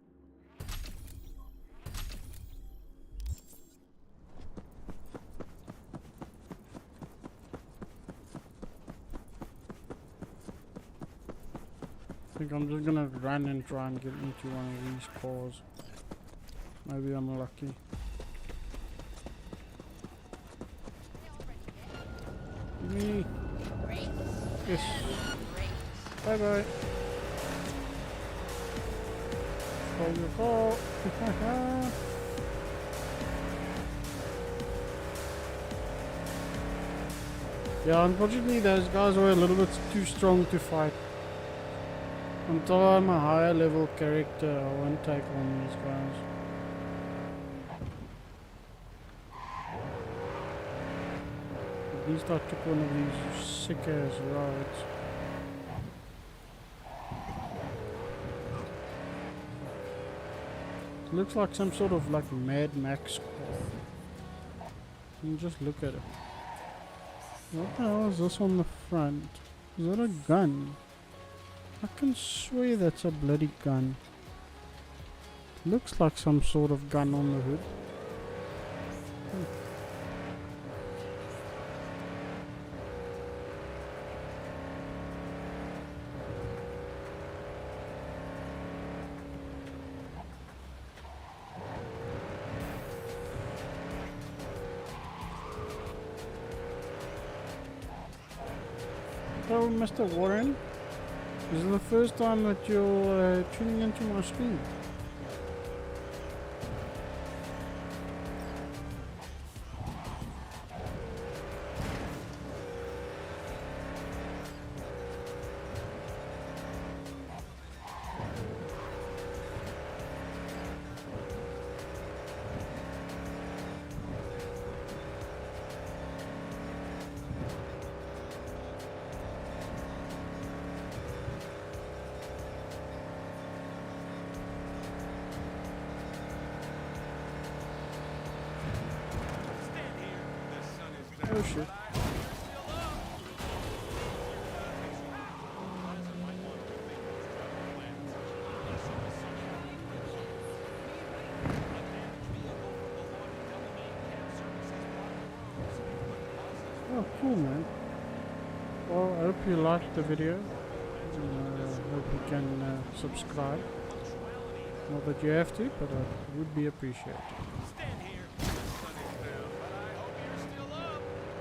I think I'm just gonna run and try and get into one of these cars. Maybe I'm lucky. Me. Yes. Bye bye. Hold your call. Yeah, unfortunately those guys were a little bit too strong to fight. Until I'm a higher level character, I won't take on these guys. At least I took one of these sick ass rides. It looks like some sort of like Mad Max car. You just look at it. What the hell is this on the front? Is that a gun? I can swear that's a bloody gun. Looks like some sort of gun on the hood. Hello, Mr. Warren. This is the first time that you're tuning into my stream. Oh shit. Oh, cool, man. Well, I hope you liked the video. Hope you can subscribe. Not that you have to, but it would be appreciated.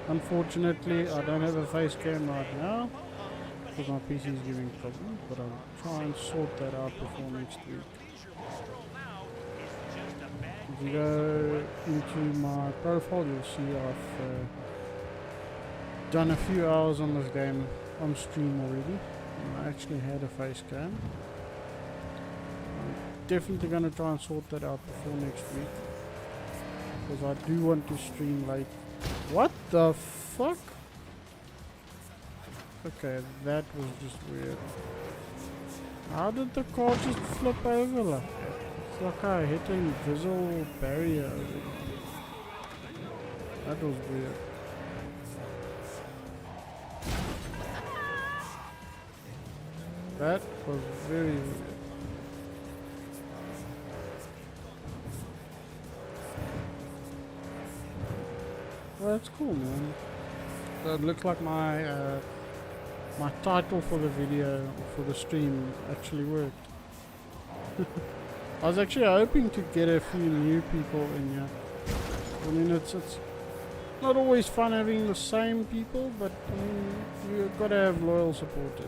Unfortunately, I don't have a face cam right now because my PC is giving problems, but I'll try and sort that out before next week. If you go into my profile, you'll see I've done a few hours on this game on stream already. And I actually had a face cam. I'm definitely going to try and sort that out before next week because I do want to stream late. What the fuck? Okay, that was just weird. How did the car just flip over like that? It's like I hit an invisible barrier already. That was weird. That was very weird. Well, that's cool, man. So it looks like my my title for the video, for the stream, actually worked. I was actually hoping to get a few new people in here. I mean, it's not always fun having the same people, but I mean, you've got to have loyal supporters.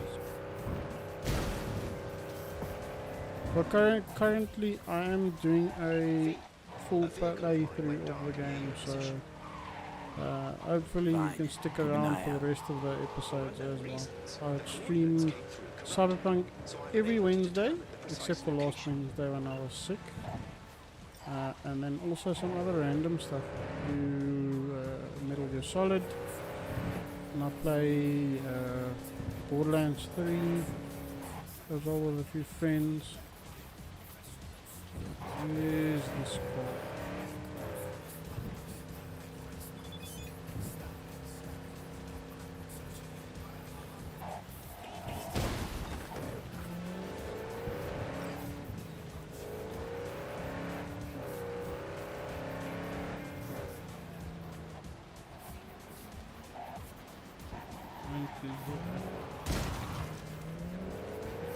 Well, currently I am doing a full playthrough of the game, so hopefully you can stick around for the rest of the episodes as well. I stream Cyberpunk every Wednesday, except for last Wednesday when I was sick. And then also some other random stuff. Do Metal Gear Solid, and I play Borderlands 3 as well with a few friends. Where's this car?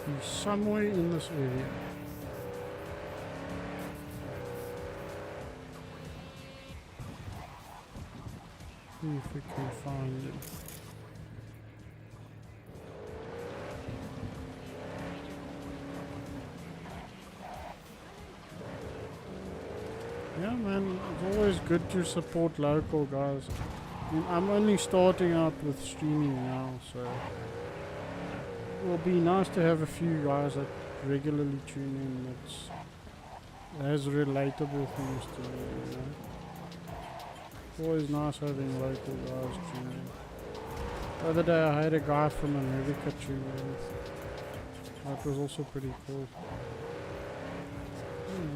He's somewhere in this area. See if we can find him. Yeah, man, it's always good to support local guys. I mean, I'm only starting out with streaming now, so it will be nice to have a few guys that regularly tune in that has relatable things to me, you know. It's always nice having local guys tune in. The other day I had a guy from America tune in. That was also pretty cool.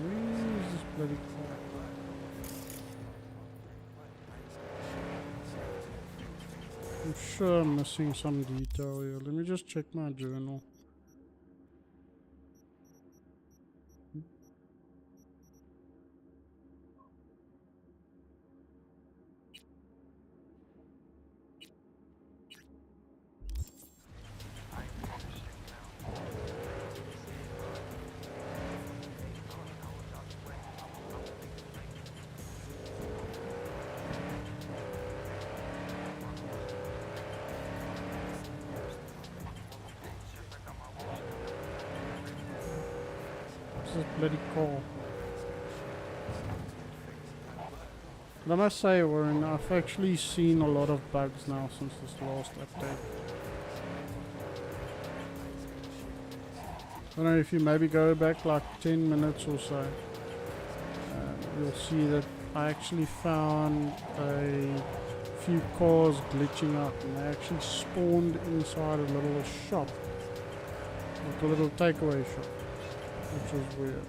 Where is this bloody car? I'm sure I'm missing some detail here. Let me just check my journal. This bloody car. But I must say, Warren, I've actually seen a lot of bugs now since this last update. I don't know if you maybe go back like 10 minutes or so, you'll see that I actually found a few cars glitching out, and they actually spawned inside a little shop, like a little takeaway shop, which was weird.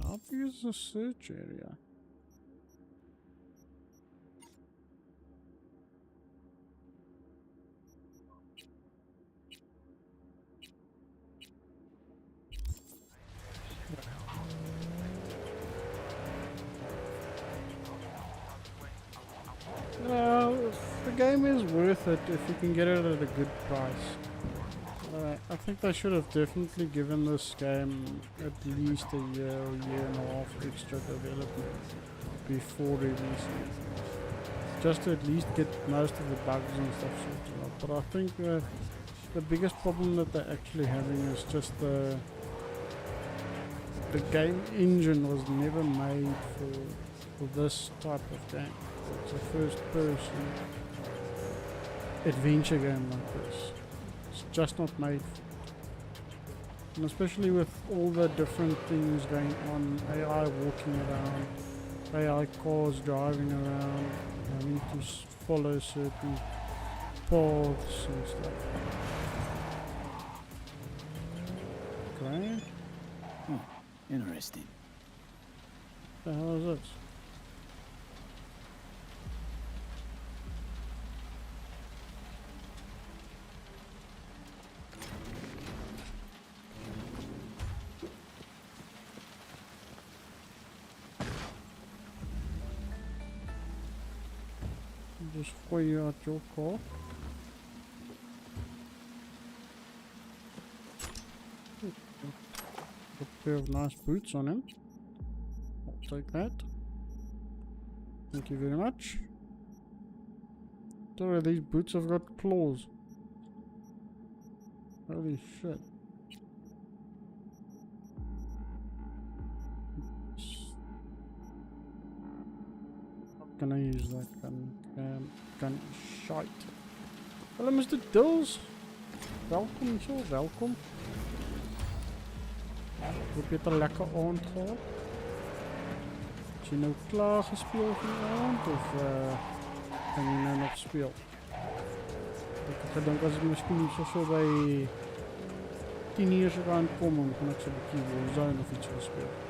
How big is the search area? The game is worth it if you can get it at a good price. I think they should have definitely given this game at least a year or year and a half extra development before releasing it. Just to at least get most of the bugs and stuff sorted out. But I think the biggest problem that they're actually having is just the game engine was never made for this type of game. It's a first person adventure game like this. It's just not made for it. And especially with all the different things going on, AI walking around, AI cars driving around, having to follow certain paths and stuff. Okay. Oh, interesting. What the hell is this? just throw you out your car. A pair of nice boots on him. I'll take that. Thank you very much. Sorry, these boots have got claws. Holy shit. How can I use that gun? Shite. Hallo Mr. Dills. Welkom zo, welkom. Hoop je het een lekker aand gehad? Is je nou klaar gespeeld vanavond of kan je nou nog spelen? Ik heb gedacht als ik misschien zo bij 10 uur zou aankomen, dan kan ik zo een keer zijn of iets gespeeld.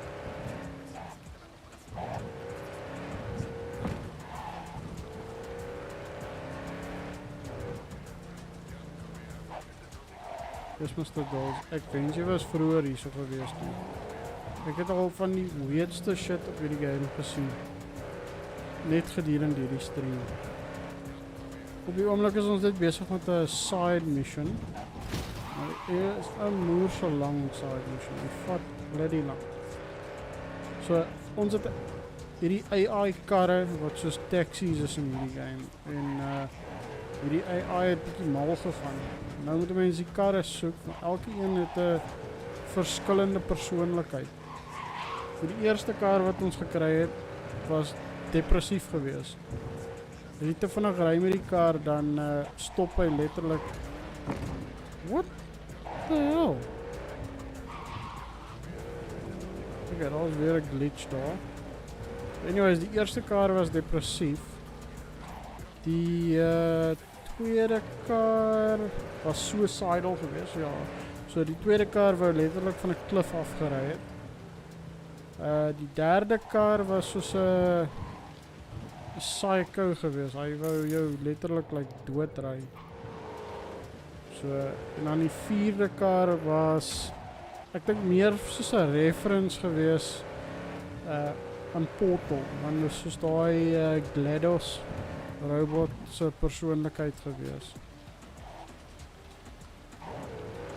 Dis Mr. Dolls. Ek wens jy was vroeër hier so gewees nie. Ek het al van die weirdste shit op hierdie game gesien. Net gedurende hierdie stream. Op die oomblik is ons net besig met 'n side mission. Maar dit is 'n moerse lang side mission. Dit vat bloody lang. So ons het hierdie AI karre wat soos taxis is in hierdie game. En hierdie AI het bietjie mal gegaan. Nou moet mense die karre soek, want elke een het 'n verskillende persoonlikheid. Vir die eerste kar wat ons gekry het, was depressief geweest. As jy te vinnig ry met die kar, dan stop hy letterlik. What the hell? Okay, daar was weer 'n glitch daar. Anyways, die eerste kar was depressief. Die tweede kar was suicidal geweest, ja. So die tweede kar wou letterlik van 'n klif afgery het. Die derde kar was soos 'n psycho geweest. Hy wou jou letterlik like doodry. So en dan die vierde kar was ek dink meer soos 'n reference geweest aan Portal, want soos daai GLaDOS robot se persoonlikheid gewees.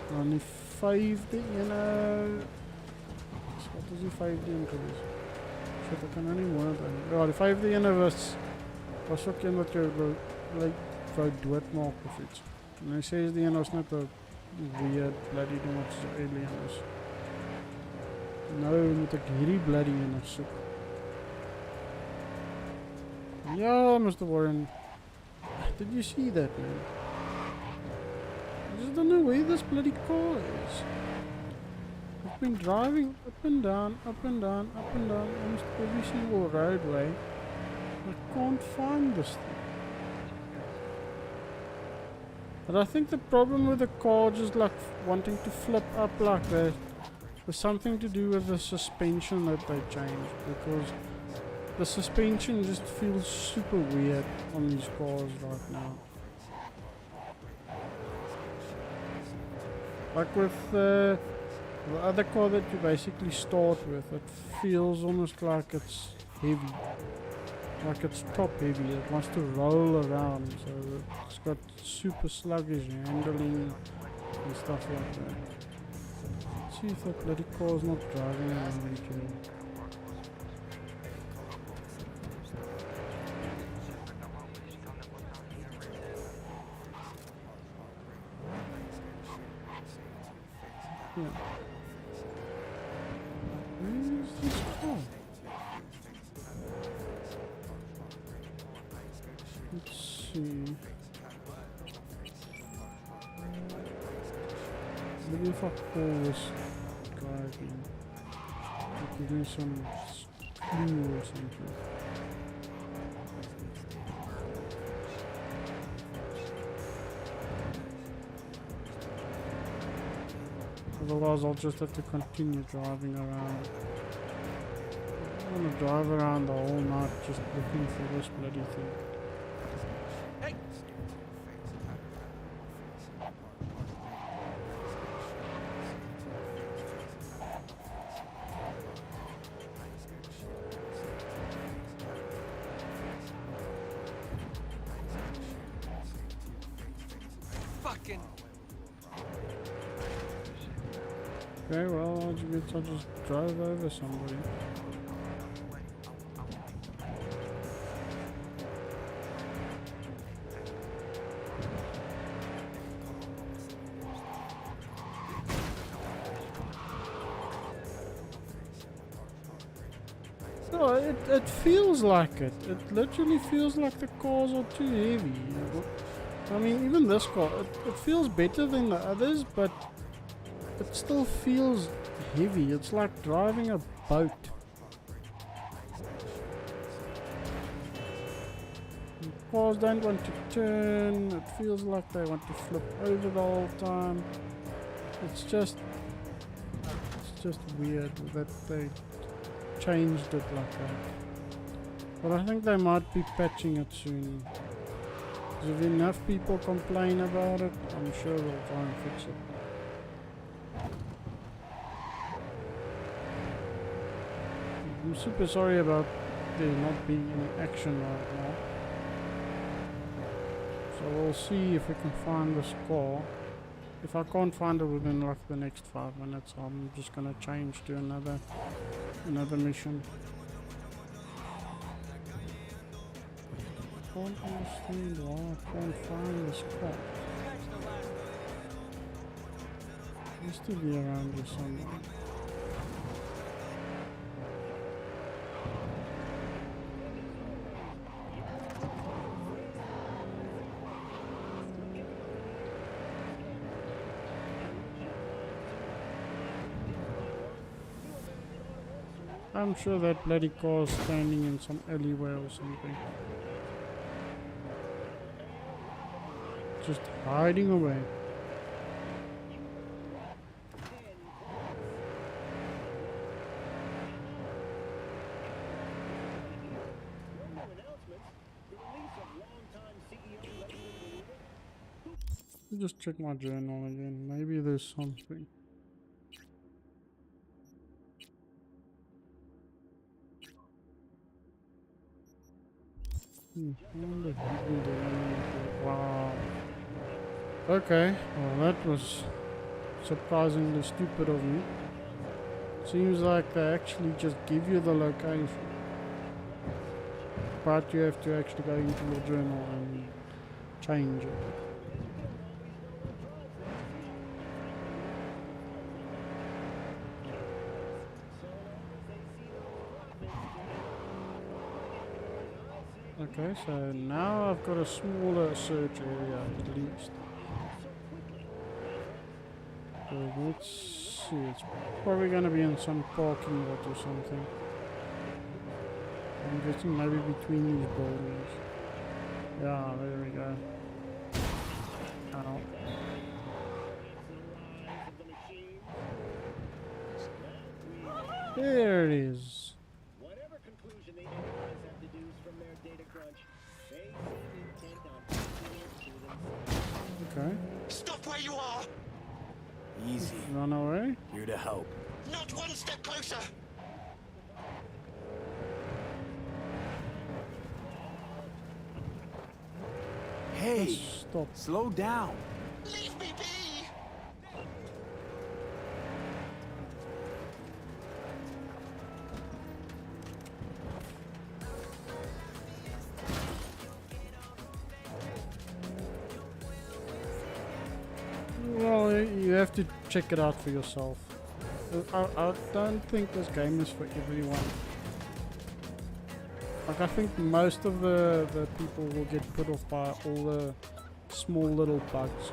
Dan die vyfde ene... Wat is die vyfde ene gewees? Shit, ek kan nou nie mooi onthou nie. Ja, die vyfde ene was ook een wat jou wou doodmaak of iets. En die sesde ene was net 'n weird bloody ding wat soos 'n alien is. Nou moet ek hierdie bloody ene soek. Yeah, Mr. Warren. Did you see that, man? I just don't know where this bloody car is. I've been driving up and down, up and down, up and down, almost every single roadway. I can't find this thing. But I think the problem with the car just like wanting to flip up like that was something to do with the suspension that they changed, because the suspension just feels super weird on these cars right now. Like with the other car that you basically start with, it feels almost like it's heavy. Like it's top heavy, it wants to roll around, so it's got super sluggish handling and stuff like that. Let's see if that bloody car's not driving around each other. Yeah. Where is this car? Let's see. Maybe if I call this driving, I can do some clue or something. Otherwise I'll just have to continue driving around. I don't want to drive around the whole night just looking for this bloody thing. Hey! fucking... Okay, well, I guess I just drove over somebody. No, it feels like it. It literally feels like the cars are too heavy. I mean, even this car, it feels better than the others, but it still feels heavy. It's like driving a boat. The cars don't want to turn. It feels like they want to flip over the whole time. It's just weird that they changed it like that. But I think they might be patching it soon. Because if enough people complain about it, I'm sure they'll try and fix it. I'm super sorry about there not being any action right now. So we'll see if we can find this car. If I can't find it within like the next 5 minutes, I'm just gonna change to another mission. I can't understand why I can't find this car. It used to be around here somewhere. I'm sure that bloody car is standing in some alleyway or something. Just hiding away. Just check my journal again. Maybe there's something. Wow. Okay, well that was surprisingly stupid of me. Seems like they actually just give you the location, but you have to actually go into your journal and change it. Okay, so now I've got a smaller search area at least. So let's see, it's probably going to be in some parking lot or something. I'm guessing maybe between these buildings. Yeah, there we go. Ow. There it is. Okay. Stop where you are! Easy. Run away? Here to help. Not one step closer! Hey! Stop. Slow down! Leave me be! Well, you have to check it out for yourself. I don't think this game is for everyone. Like, I think most of the people will get put off by all the small little bugs.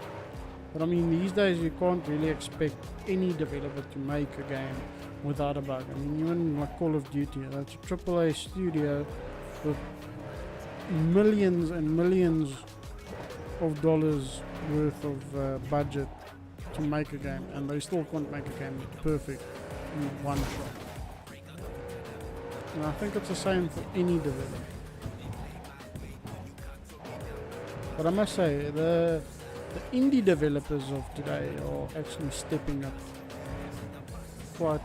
But I mean, these days you can't really expect any developer to make a game without a bug. I mean, even like Call of Duty, that's a AAA studio with millions and millions of dollars worth of budget to make a game, and they still can't make a game perfect in one shot. And I think it's the same for any developer. But I must say, the indie developers of today are actually stepping up quite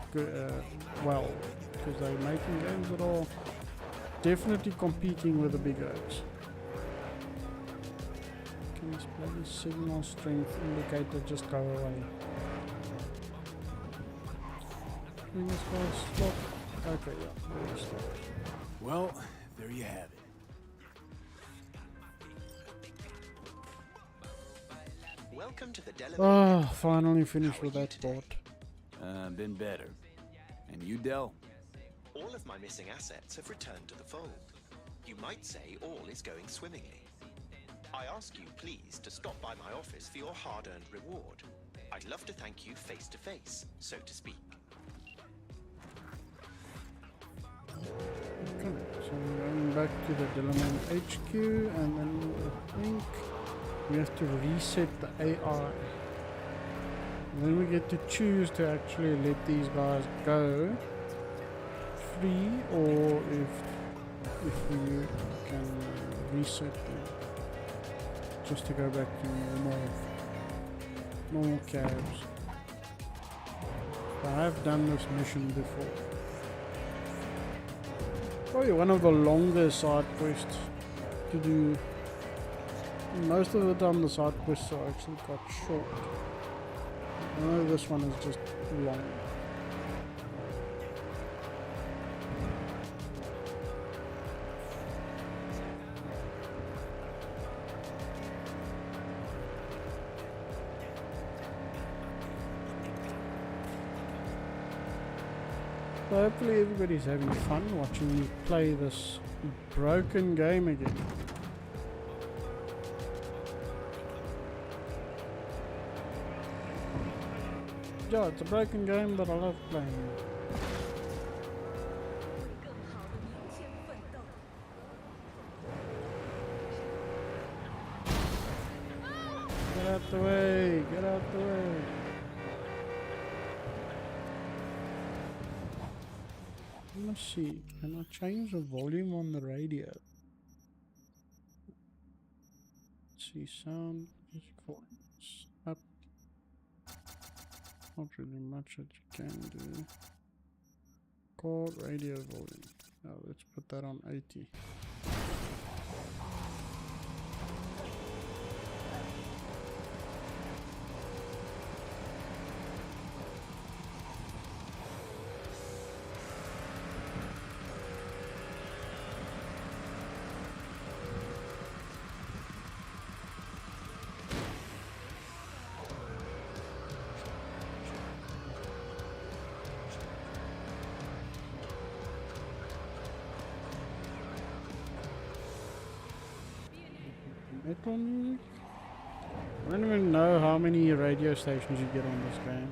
well, because they're making games that are definitely competing with the big guys. Please, please, signal strength indicator, just go away. Fingers crossed, stop. Okay, yeah, stop. Well, there you have it. Welcome to the Ah, finally finished with that part. Been better. And you, Del? All of my missing assets have returned to the fold. You might say all is going swimmingly. I ask you please to stop by my office for your hard-earned reward. I'd love to thank you face to face, so to speak. Okay, so we're going back to the Dillaman HQ, and then I think we have to reset the AI. And then we get to choose to actually let these guys go free, or if we can reset them just to go back to normal cabs. I have done this mission before. Probably one of the longer side quests to do. Most of the time the side quests are actually quite short. I know this one is just long. So hopefully everybody's having fun watching me play this broken game again. Yeah, it's a broken game, but I love playing it. Get out the way! Get out the way! Let's see, can I change the volume on the radio? Let's see, sound, music volumes, up. Not really much that you can do. Core radio volume. Now let's put that on 80. Metal music? I don't even know how many radio stations you get on this game.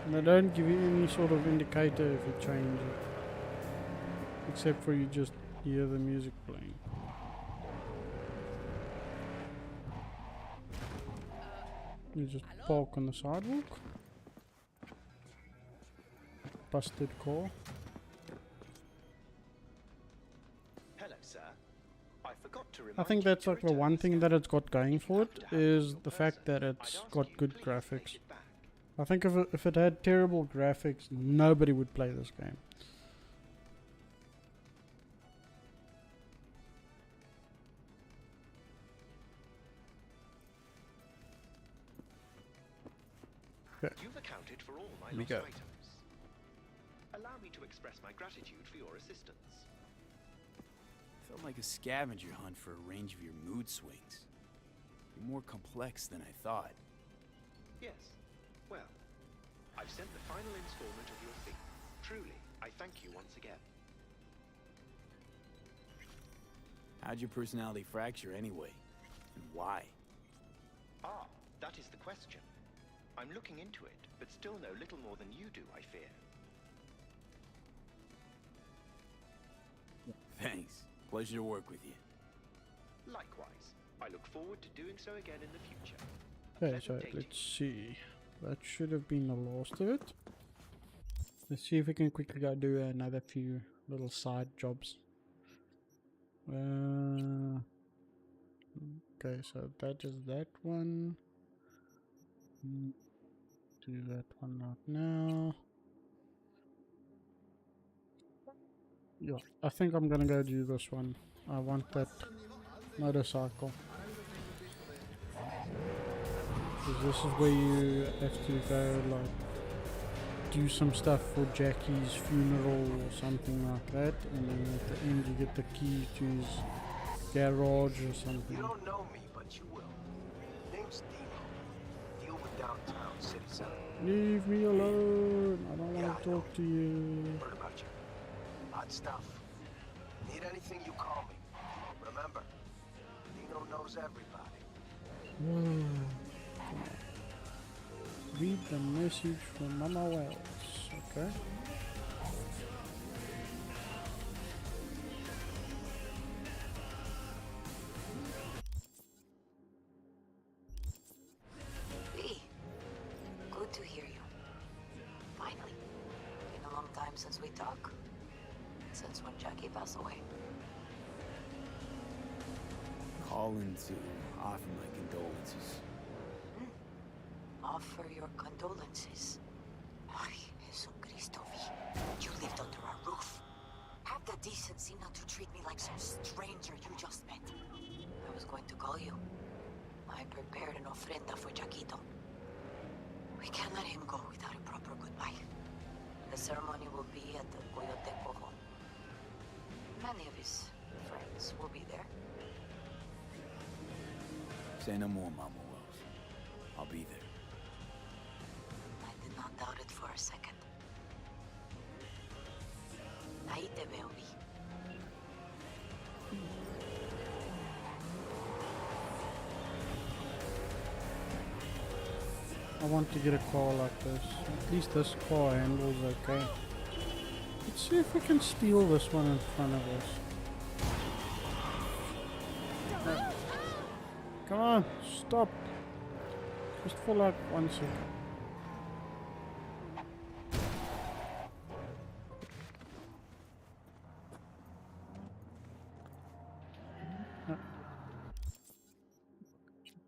And they don't give you any sort of indicator if you change it. Except for you just hear the music playing. You just park on the sidewalk. Busted car. Hello, sir. I forgot to I think that's like the one thing that it's got going for it, is the fact that it's got good graphics. I think if it had terrible graphics, nobody would play this game. Okay. You've accounted for all my Here we lost go. items. Allow me to express my gratitude for your assistance. Felt like a scavenger hunt for a range of your mood swings. You're more complex than I thought. Yes. Well, I've sent the final installment of your fee. Truly, I thank you once again. How'd your personality fracture anyway? And why? Ah, that is the question. I'm looking into it, but still know little more than you do, I fear. Thanks. Pleasure to work with you. Likewise. I look forward to doing so again in the future. Okay, so let's see. That should have been the last of it. Let's see if we can quickly go do another few little side jobs. Okay, so that is that one. Do that one right now. Yeah, I think I'm gonna go do this one. I want that motorcycle. 'Cause this is where you have to go, like, do some stuff for Jackie's funeral or something like that, and then at the end you get the key to his garage or something. You don't know me, but you will. Name's Dino. Deal with downtown city center. Leave me alone. I don't want to talk to you. Heard about you. Hot stuff. Need anything, you call me. Remember, Dino knows everybody. Read the message from Mama Wells. Okay. Hey, good to hear you. Finally. Been a long time since we talked. Since when Jackie passed away. Calling to offer my condolences. Offer your condolences. Ay, Jesucristo, V. You lived under our roof. Have the decency not to treat me like some stranger you just met. I was going to call you. I prepared an ofrenda for Jaquito. We can't let him go without a proper goodbye. The ceremony will be at the Coyoteco home. Many of his friends will be there. Say no more, Mama Wells. I'll be there. I did not doubt it for a second. Ahí te veo, Vi. I want to get a car like this. At least this car handles okay. Let's see if we can steal this one in front of us. Come on, stop. Just for like 1 second.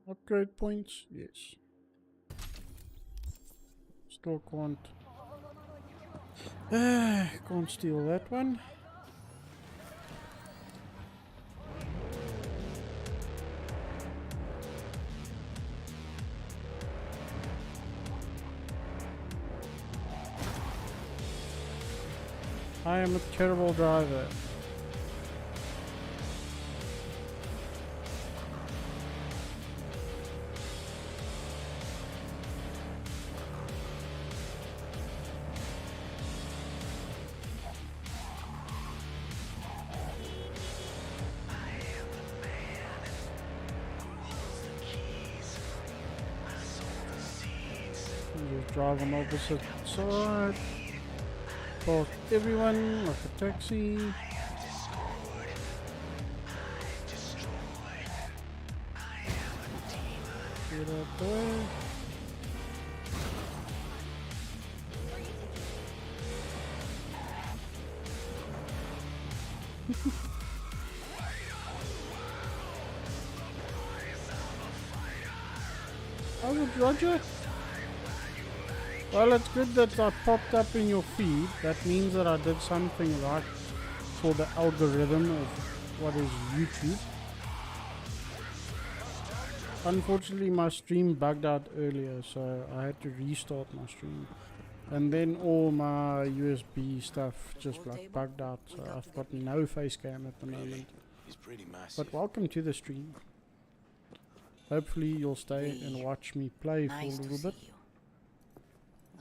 Upgrade points? Yes. Still can't. Can't steal that one. I am a terrible driver. Just drive on opposite side. Park everyone like a taxi. Get out the way. How's it, Roger? Well, it's good that I popped up in your feed. That means that I did something right for the algorithm of what is YouTube. Unfortunately, my stream bugged out earlier, so I had to restart my stream. And then all my USB stuff just like bugged out, so I've got no face cam at the moment. But welcome to the stream. Hopefully you'll stay and watch me play for a little bit.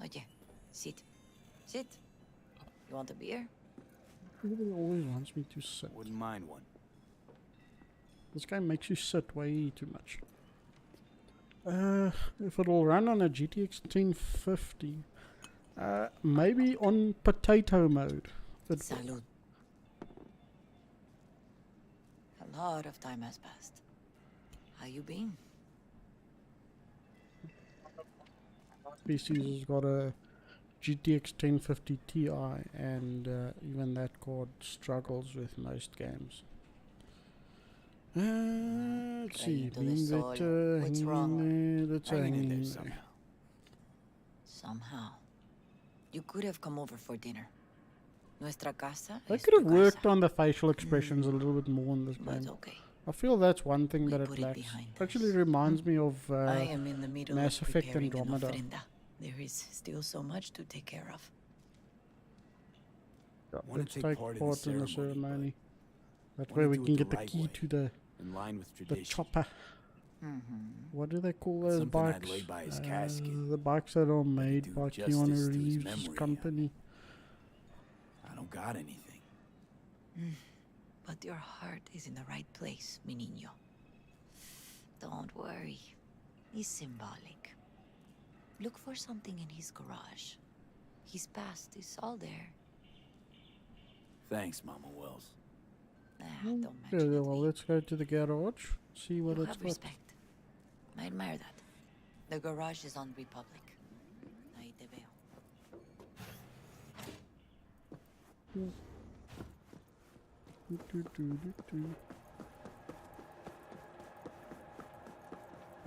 Oye, sit. Sit. You want a beer? Everybody always wants me to sit. Wouldn't mind one. This game makes you sit way too much. If it'll run on a GTX 1050, maybe on potato mode. Salud. A lot of time has passed. How you been? PC's has got a GTX 1050 Ti, and even that card struggles with most games. Let's see, being better, What's hanging wrong? in there, that's Hanging in hanging there in somehow. there. Somehow. You could have come over for dinner. Nuestra casa I es could have tu worked casa. on the facial expressions a little bit more in this But game. okay. I feel that's one thing that put it it lacks. behind Actually reminds me of I am in the middle Mass of Effect preparing an Andromeda. ofrenda. There is still so much to take care of. Let's take part in the ceremony. That's wanna where we do it can the get the right key way, to the in line with the tradition. chopper. What do they call those Something I'd bikes? lay by his casket. The bikes that are made do by justice Keanu to his Reeves' memory. company. I don't got anything. But your heart is in the right place, mi niño. Don't worry. It's symbolic. Look for something in his garage. His past is all there. Thanks, Mama Wells. Don't Yeah, mention it. well, let's go to the garage. See what You it's have got. respect. I admire that. The garage is on Republic. Ahí te veo.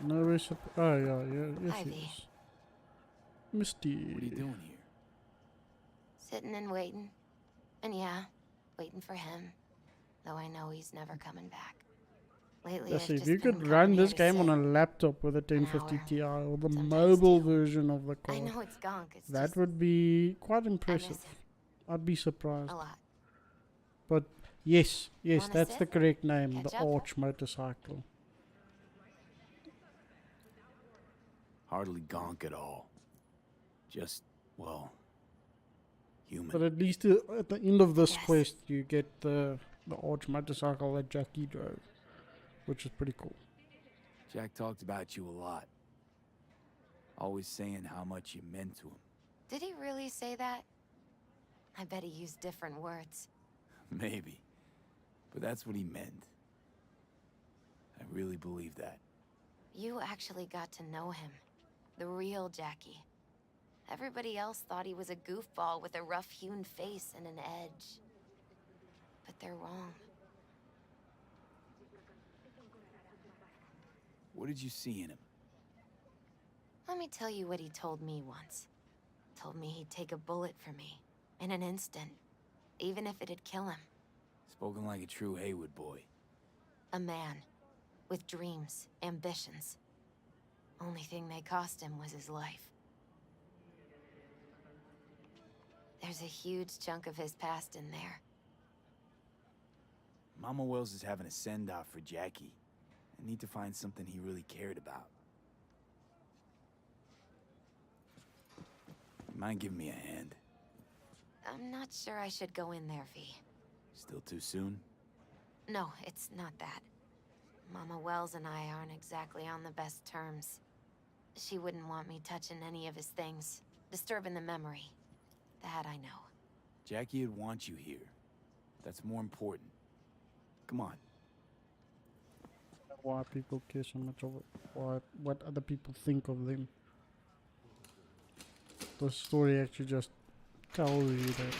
No recipe. Oh, yeah, yes, Ivy. yes. Misty. What are you doing here? Sitting and waiting. And yeah, waiting for him. Though I know he's never coming back. Lately, Let's I've see, if just you been could coming run here this to game on sit. a laptop with a An 1050 hour. Ti or the Sometimes mobile two. version of the I car, know it's gunk. It's that just would be quite I miss impressive. him I'd be surprised. a lot. But yes, Wanna that's sit? the correct name, Catch the up? Arch motorcycle. Hardly gonk at all. Just, well, human. But at least at the end of this quest, you get the Arch motorcycle that Jackie drove, which is pretty cool. Jack talked about you a lot. Always saying how much you meant to him. Did he really say that? I bet he used different words. Maybe. But that's what he meant. I really believe that. You actually got to know him. The real Jackie. Everybody else thought he was a goofball with a rough-hewn face and an edge. But they're wrong. What did you see in him? Let me tell you what he told me once. Told me he'd take a bullet for me. In an instant. Even if it'd kill him. Spoken like a true Haywood boy. A man. With dreams, ambitions. Only thing they cost him was his life. There's a huge chunk of his past in there. Mama Wells is having a send-off for Jackie. I need to find something he really cared about. You mind giving me a hand? I'm not sure I should go in there, V. Still too soon? No, it's not that. Mama Wells and I aren't exactly on the best terms. She wouldn't want me touching any of his things, disturbing the memory. That I know. Jackie would want you here. That's more important. Come on. Why people care so much of it, what other people think of them. The story actually just tells you that.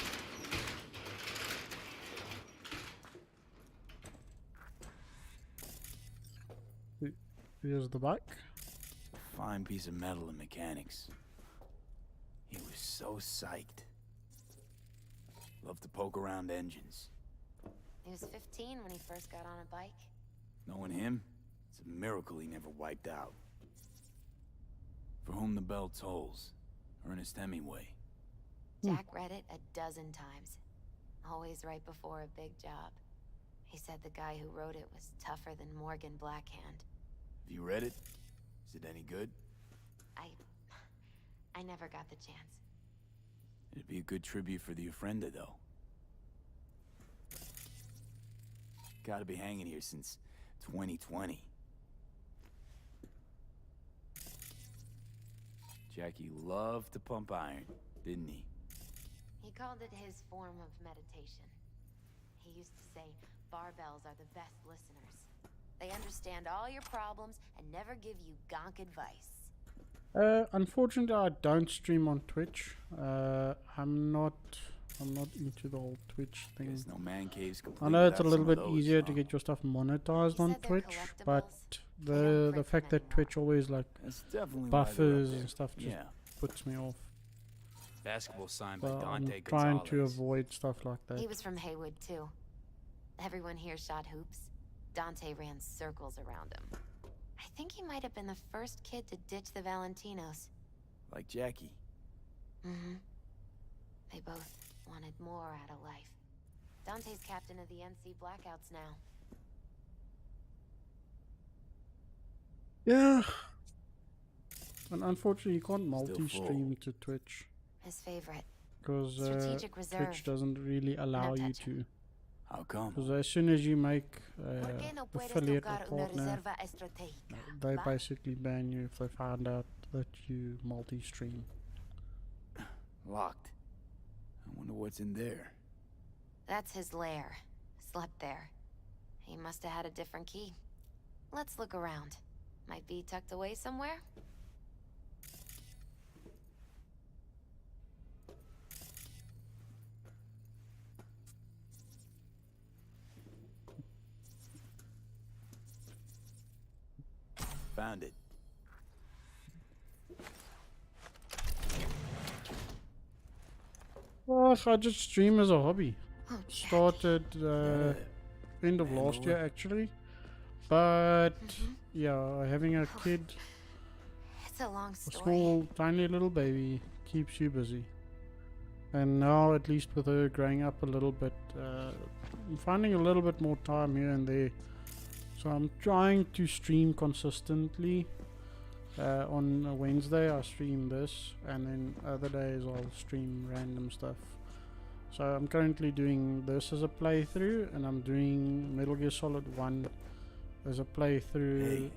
Here's the bike. Fine piece of metal and mechanics. He was so psyched. Loved to poke around engines. He was 15 when he first got on a bike. Knowing him, it's a miracle he never wiped out. For whom the bell tolls, Ernest Hemingway. Jack read it a dozen times. Always right before a big job. He said the guy who wrote it was tougher than Morgan Blackhand. Have you read it? Is it any good? I never got the chance. It'd be a good tribute for the Ofrenda, though. Gotta be hanging here since 2020. Jackie loved to pump iron, didn't he? He called it his form of meditation. He used to say, barbells are the best listeners. They understand all your problems and never give you gonk advice. Unfortunately, I don't stream on Twitch. I'm not into the whole Twitch thing. There's no man caves I know it's a little bit easier to get your stuff monetized on Twitch, but the fact that Twitch always like buffers and stuff just puts me off. Basketball signed by So I'm Dante trying Gonzalez. to avoid stuff like that. He was from Haywood, too. Everyone here shot hoops. Dante ran circles around him. I think he might have been the first kid to ditch the Valentinos. Like Jackie. Mm-hmm. They both wanted more out of life. Dante's captain of the NC Blackouts now. Yeah. And unfortunately, you can't Still multi-stream to Twitch. His favorite. Because Strategic reserve. Twitch doesn't really allow you to. How come? Because as soon as you make affiliate or partner, they basically ban you if they find out that you multi-stream. Locked. I wonder what's in there. That's his lair. Slept there. He must have had a different key. Let's look around. Might be tucked away somewhere. Found it. Well, I just stream as a hobby. Oh, Started end of last year actually, but yeah, having a kid, It's a long a story. small tiny little baby, keeps you busy. And now, at least with her growing up a little bit, I'm finding a little bit more time here and there. So I'm trying to stream consistently. On a Wednesday I stream this, and then other days I'll stream random stuff. So I'm currently doing this as a playthrough, and I'm doing Metal Gear Solid 1 as a playthrough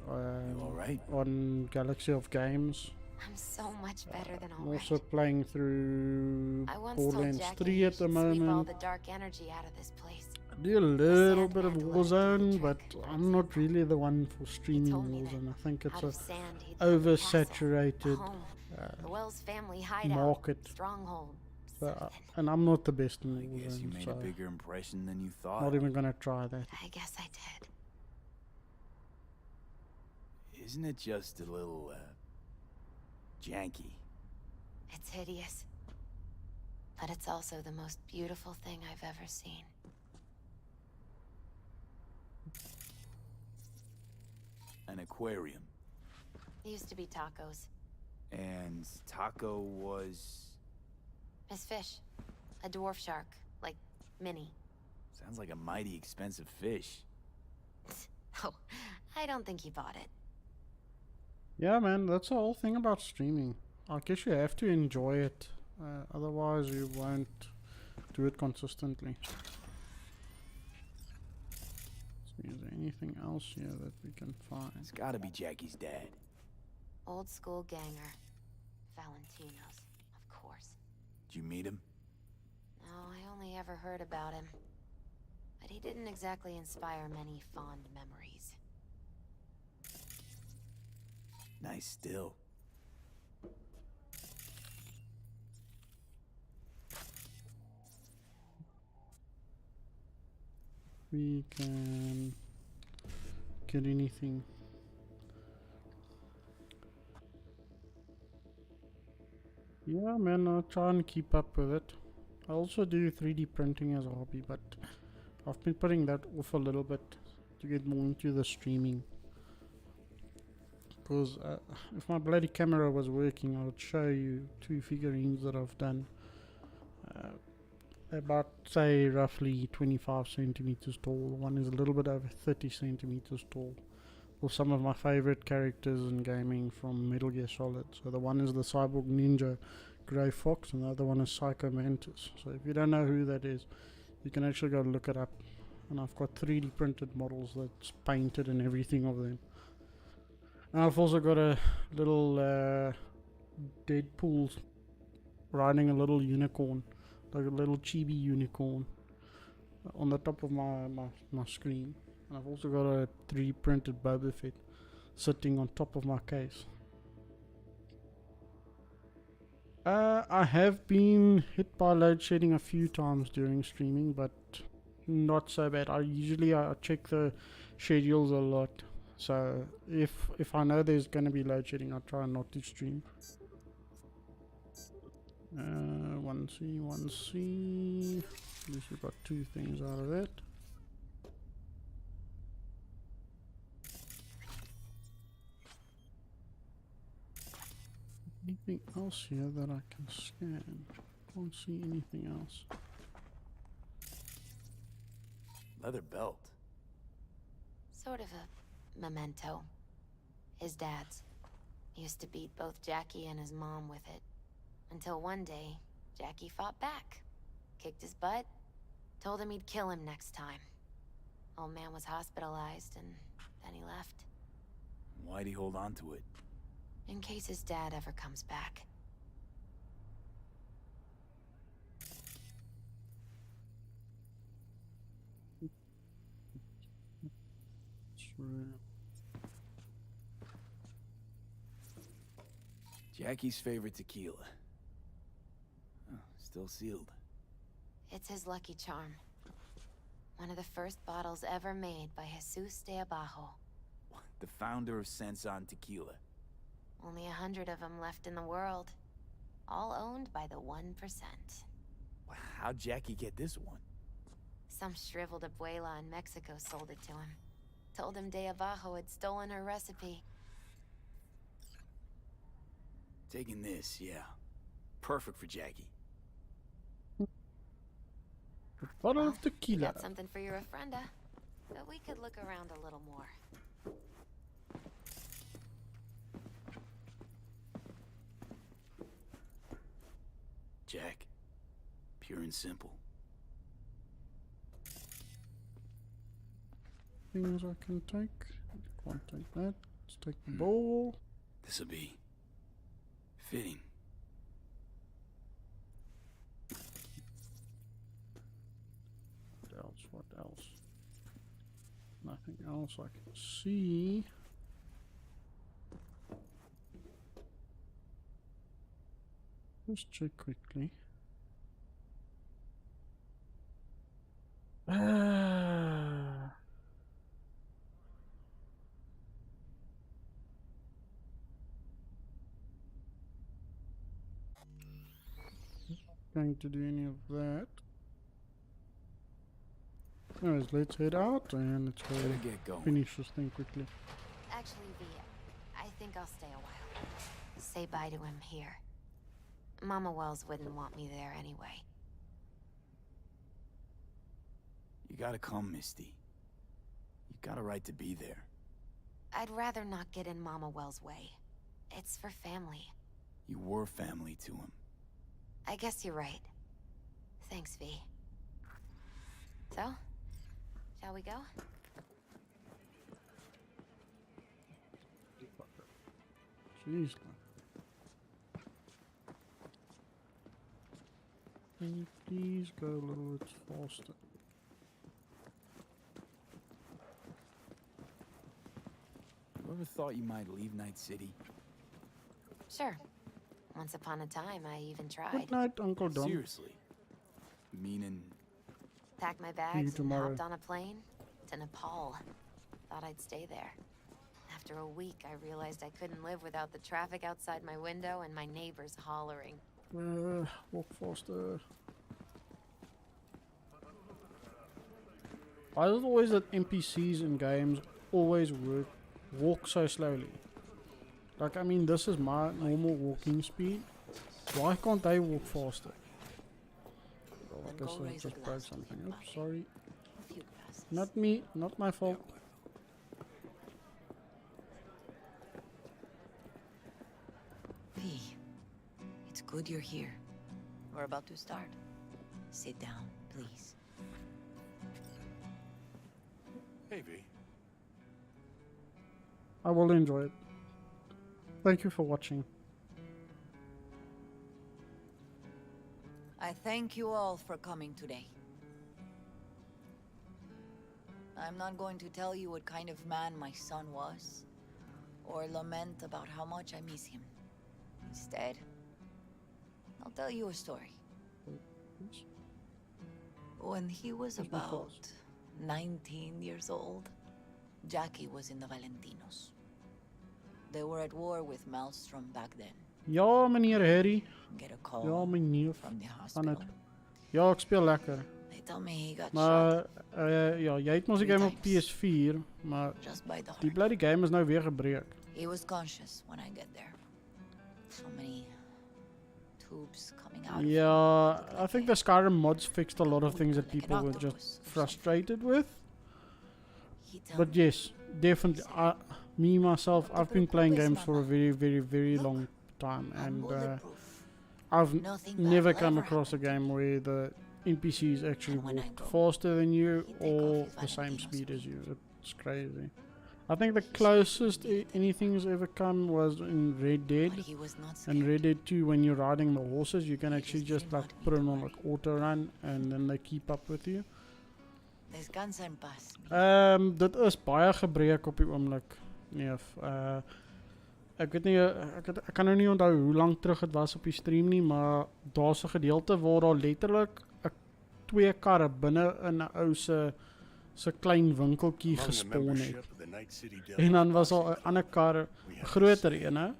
on Galaxy of Games. I'm so much better than I'm all right. also playing through I once told Borderlands Jackie 3 at the she'd sweep all moment. the dark energy out of this place. I do a little bit of Warzone, but I'm not really the one for streaming Warzone. I think it's Out a of sand, he'd built a castle, oversaturated home, the Wells family hideout, market. stronghold. So, and I'm not the best in I guess you Warzone, made so a bigger impression than you thought. not even gonna try that. I guess I did. Isn't it just a little, janky? It's hideous. But it's also the most beautiful thing I've ever seen. An aquarium. Used to be tacos. And Taco was... His fish. A dwarf shark. Like, mini. Sounds like a mighty expensive fish. Oh, I don't think he bought it. Yeah, man, that's the whole thing about streaming. I guess you have to enjoy it, otherwise you won't do it consistently. See, is there anything else here that we can find? It's gotta be Jackie's dad. Old school ganger. Valentinos, of course. Did you meet him? No, I only ever heard about him. But he didn't exactly inspire many fond memories. Nice still. We can get anything. Yeah, man, I'll try and keep up with it. I also do 3D printing as a hobby, but I've been putting that off a little bit to get more into the streaming. Because if my bloody camera was working, I would show you 2 figurines that I've done. About, say, roughly 25 centimeters tall. One is a little bit over 30 centimeters tall. Or some of my favorite characters in gaming from Metal Gear Solid. So the one is the Cyborg Ninja Grey Fox, and the other one is Psycho Mantis. So if you don't know who that is, you can actually go look it up. And I've got 3D printed models that's painted and everything of them. And I've also got a little Deadpool riding a little unicorn, like a little chibi unicorn, on the top of my screen. And I've also got a 3D printed Boba Fett sitting on top of my case. I have been hit by load shedding a few times during streaming, but not so bad. I check the schedules a lot. So if I know there's going to be load shedding, I try not to stream. 1C. At least we got 2 things out of that. Anything else here that I can scan? Can't see anything else. Leather belt. Sort of a memento. His dad's. Used to beat both Jackie and his mom with it. Until one day, Jackie fought back. Kicked his butt. Told him he'd kill him next time. Old man was hospitalized and then he left. Why'd he hold on to it? In case his dad ever comes back. Jackie's favorite tequila. Oh, still sealed. It's his lucky charm. One of the first bottles ever made by Jesus de Abajo. The founder of Sensan Tequila. Only 100 of them left in the world. All owned by the 1%. How'd Jackie get this one? Some shriveled abuela in Mexico sold it to him. Told him de Abajo had stolen her recipe. Taking this, yeah. Perfect for Jackie. Bottle of tequila. Got something for your ofrenda, but we could look around a little more. Jack. Pure and simple. Things I can take. Can't take that. Let's take the bowl. This'll be fitting. What else? What else? Nothing else I can see. Just check quickly. Going to do any of that. Anyways, let's head out and let's go finish this thing quickly. Actually, V, I think I'll stay a while. Say bye to him here. Mama Wells wouldn't want me there anyway. You gotta come, Misty. You got a right to be there. I'd rather not get in Mama Wells' way. It's for family. You were family to him. I guess you're right. Thanks, V. So, shall we go? Jeez. Can you please go a little bit faster? You ever thought you might leave Night City? Sure. Once upon a time, I even tried. Good night, Uncle Dom. Seriously? Meaning? Packed my bags and hopped on a plane to Nepal. Thought I'd stay there. After a week, I realized I couldn't live without the traffic outside my window and my neighbors hollering. Walk faster. Why is it always that NPCs in games always walk so slowly? Like, I mean, this is my normal walking speed. Why can't they walk faster? Oh, I guess I just broke something. Oops, sorry. Not me, not my fault. V, it's good you're here. We're about to start. Sit down, please. Hey, V. I will enjoy it. Thank you for watching. I thank you all for coming today. I'm not going to tell you what kind of man my son was, or lament about how much I miss him. Instead, I'll tell you a story. When he was about 19 years old, Jackie was in the Valentinos. They were at war with Maelstrom back then. Ja, meneer Harry. Get a call Ja, meneer. from the Van hospital. het. Ja, ek speel lekker. They tell me he got Maar shot. ja, jy het mos die game op PS4, maar Just by the die bloody game is nou weer gebreek. He was conscious when I get there. So many tubes coming out. Yeah, I think the Skyrim mods fixed a lot of things that people were just frustrated with. But yes, definitely. Me myself, I've been playing games for a very, very, very long time, and I've never come across a game where the NPCs actually walk faster than you or the same speed as you. It's crazy. I think the closest anything's ever come was in Red Dead. And Red Dead 2, when you're riding the horses, you can actually just like put them on like auto run, and then they keep up with you. Dit is baie gebreek op die oomblik. Nee, ek weet nie, ek kan nou nie onthou hoe lank terug het was op die stream nie, maar daar's 'n gedeelte waar daar letterlik 2 karre binne in 'n ou se klein winkeltjie gespawn het. En dan was daar 'n ander kar, 'n groter ene,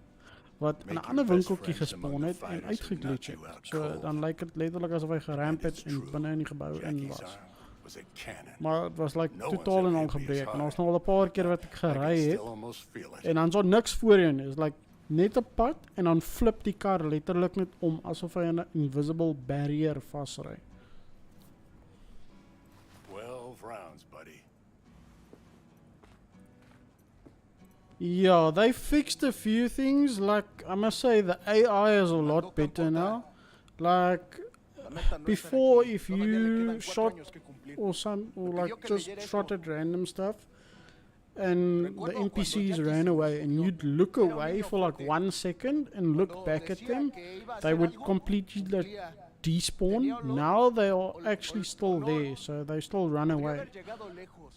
wat in 'n ander winkeltjie gespawn het en uitgeglitch het. So dan lyk dit letterlik asof hy geramp het en binne in die gebou in was. Maar het was like totaal en al gebreek. En ons nog al 'n paar keer wat ek gery het. En dan so niks voorheen nie. Is like net 'n pad en dan flip die kar letterlik net om asof hy in 'n invisible barrier vasry. 12 rounds, buddy. Yeah, they fixed a few things. Like, I must say, the AI is a lot better now. Like, before, if you shot or like just shot at random stuff, and the NPCs ran away, and you'd look away for like 1 second and look back at them, they would completely like despawn. Now they are actually still there, so they still run away.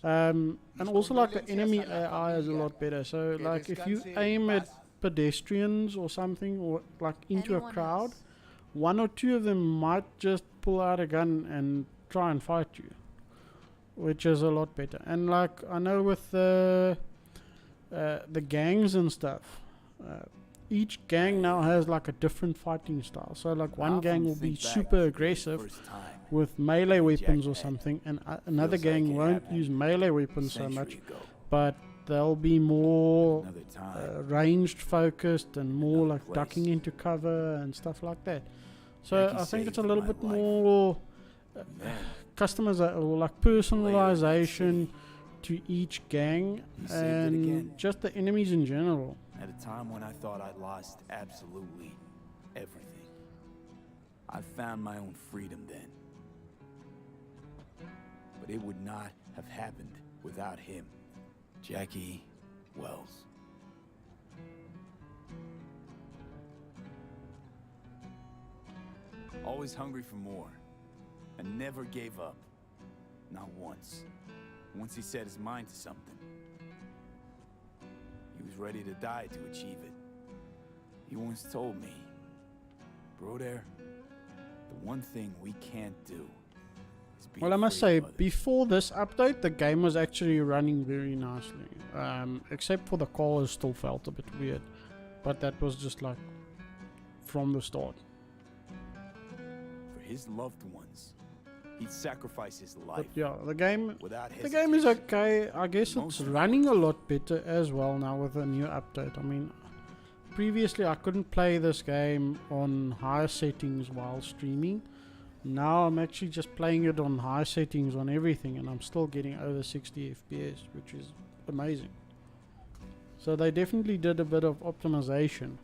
And also like the enemy AI is a lot better. So like if you aim at pedestrians or something, or like into a crowd, 1 or 2 of them might just pull out a gun and try and fight you, which is a lot better. And like I know with the gangs and stuff, each gang now has like a different fighting style. So like one gang will be super aggressive with melee weapons or something, and another gang won't use melee weapons so much, but they'll be more ranged focused and more like ducking into cover and stuff like that. So I think it's a little bit more customization or like personalization to each gang and just the enemies in general. At a time when I thought I'd lost absolutely everything, I found my own freedom then. But it would not have happened without him, Jackie Wells. Always hungry for more, and never gave up. Not once. Once he set his mind to something, he was ready to die to achieve it. He once told me, "Bro, there, the one thing we can't do is be Well, I must say, before this update, the game was actually running very nicely. Except for the cars still felt a bit weird. But that was just like from the start. For his loved ones, he'd sacrifice his life. But yeah, the game is okay. I guess it's running a lot better as well now with a new update. I mean, previously I couldn't play this game on high settings while streaming. Now I'm actually just playing it on high settings on everything, and I'm still getting over 60 FPS, which is amazing. So they definitely did a bit of optimization.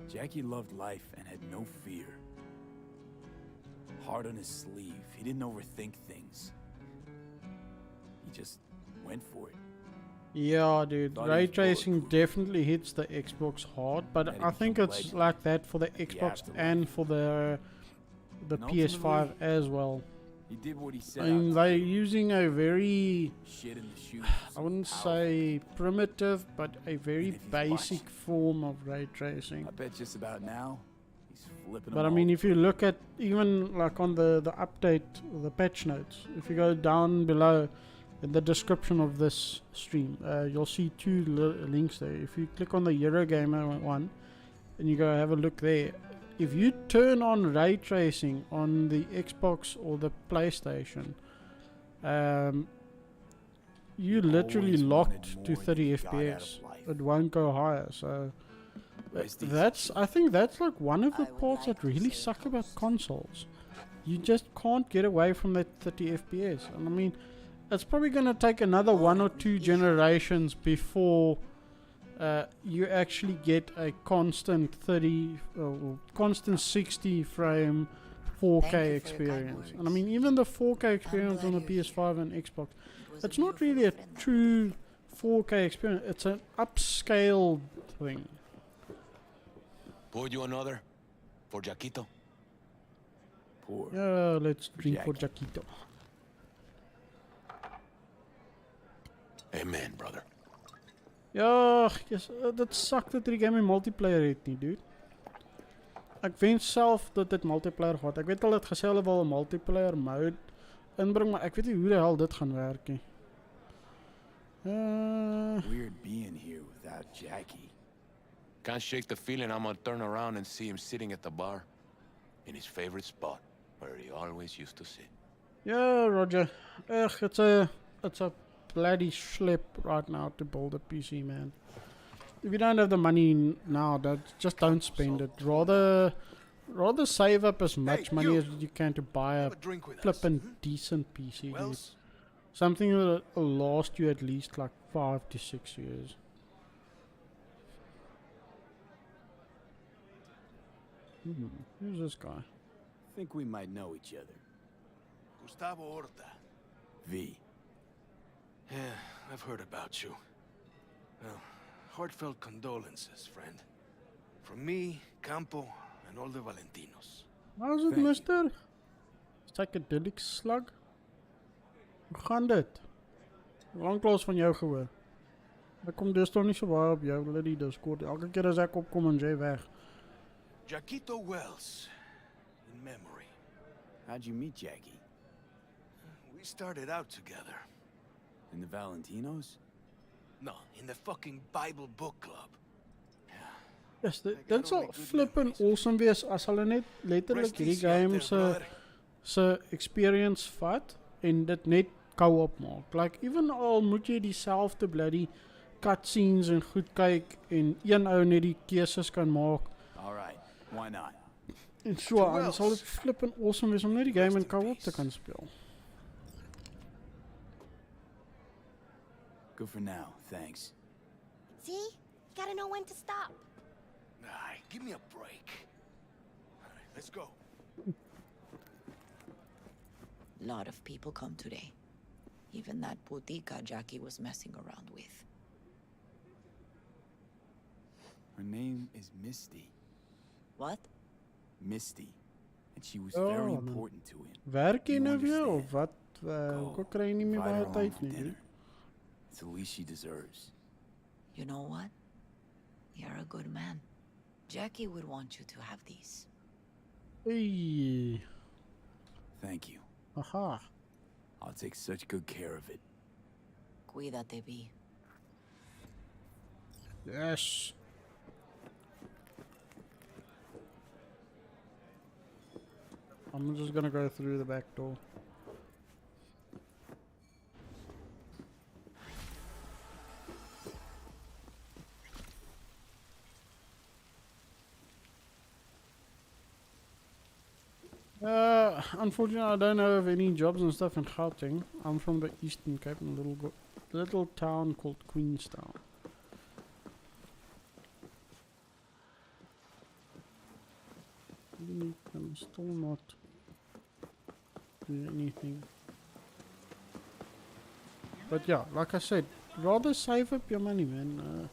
Jackie loved life and had no fear. Heart on his sleeve. He didn't overthink things. He just went for it. Yeah, dude, ray tracing definitely hits the Xbox hard, but I think it's like that for the Xbox and for the PS5 as well. He did what he said. I mean, they're using a very, I wouldn't say primitive, but a very basic form of ray tracing. I bet just about now he's flipping. But I mean, if you look at even like on the update, the patch notes, if you go down below in the description of this stream, you'll see 2 links there. If you click on the Eurogamer one and you go have a look there, if you turn on ray tracing on the Xbox or the PlayStation, you literally locked to 30 FPS. It won't go higher, so I think that's like one of the parts that really suck about consoles. You just can't get away from that 30 FPS. And I mean, it's probably gonna take another 1 or 2 generations before you actually get a constant 60 frame 4K experience. And I mean, even the 4K experience on the PS5 and Xbox, it's not really a true 4K experience. It's an upscaled thing. Pour you another? For Jaquito? Pour. Yeah, let's drink for Jaquito. Amen, brother. Ja, yes, dit sak dat die game multiplayer het nie, dude. Ek wens self dat dit multiplayer gehad. Ek weet al het gesê hulle wil 'n multiplayer mode inbring, maar ek weet nie hoe die hel dit gaan werk nie. Weird being here without Jackie. Can't shake the feeling I'm gonna turn around and see him sitting at the bar. In his favorite spot, where he always used to sit. Yeah, Roger. It's a bloody schlep right now to build a PC, man. If you don't have the money now, just don't spend it. Rather save up as much money as you can to buy a flippin' decent PC, dude. Something that will last you at least like 5 to 6 years. Who's this guy? Think we might know each other. Gustavo Horta. V. Yeah, I've heard about you. Well, heartfelt condolences, friend. From me, Campo, and all the Valentinos. How's it, mister? Psychedelic slug? Hoe gaan dit? Lanklaas van jou gehoor. Ek kom dus toch nie so baie op jou Liddy Discord. Elke keer as ek opkom en jy weg. Jaquito Wells, in memory. How'd you meet Jackie? We started out together. In the Valentinos? No, in the fucking Bible book club. Yes, dit sal flippin' awesome wees as hulle net letterlik hierdie game se experience vat en dit net co-op maak. Like, even al moet jy dieselfde bloody cutscenes en goed kyk en een ou net die keuses kan maak. Alright, why not? En so, dan sal dit flippin' awesome wees om net die game in co-op te kan speel. Good for now, thanks. See? Gotta know when to stop. Nah, give me a break. Alright, let's go. Lot of people come today. Even that putica Jackie was messing around with. Her name is Misty. What? Misty. And she was very important to him. Werk jy nou weer of wat? Hoekom kry jy nie meer baie tyd nie? It's the least she deserves. You know what? You're a good man. Jackie would want you to have these. Hey. Thank you. Aha. I'll take such good care of it. Cuídate, V. Yes. I'm just gonna go through the back door. Unfortunately, I don't have any jobs and stuff in Gauteng. I'm from the Eastern Cape, in a little town called Queenstown. I'm still not doing anything. But yeah, like I said, rather save up your money, man.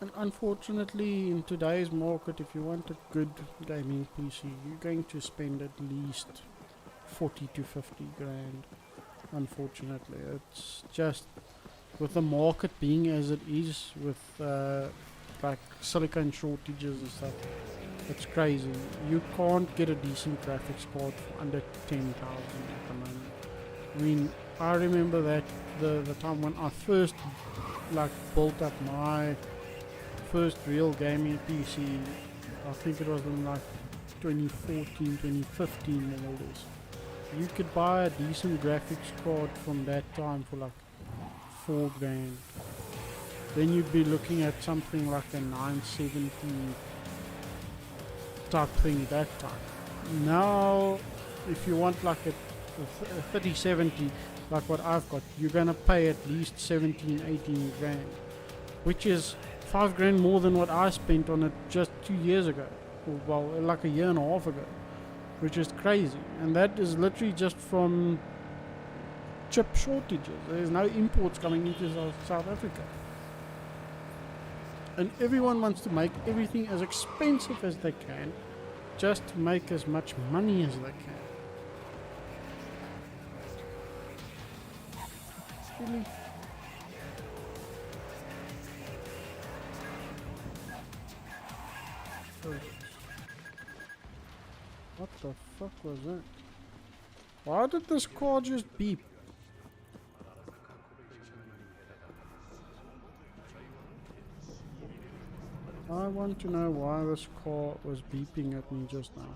And unfortunately, in today's market, if you want a good gaming PC, you're going to spend at least 40 to 50 grand. Unfortunately, it's just with the market being as it is, with like silicon shortages and stuff, it's crazy. You can't get a decent graphics card for under 10,000 at the moment. I mean, I remember that the time when I first like built up my first real gaming PC, I think it was in like 2014, 2015 models. You could buy a decent graphics card from that time for like 4 grand. Then you'd be looking at something like a 970 type thing that time. Now, if you want like a 3070, like what I've got, you're gonna pay at least 17, 18 grand, which is 5 grand more than what I spent on it just 2 years ago, or well, like a year and a half ago, which is crazy. And that is literally just from chip shortages. There's no imports coming into South Africa. And everyone wants to make everything as expensive as they can, just to make as much money as they can. Really? What the fuck was that? Why did this car just beep? I want to know why this car was beeping at me just now.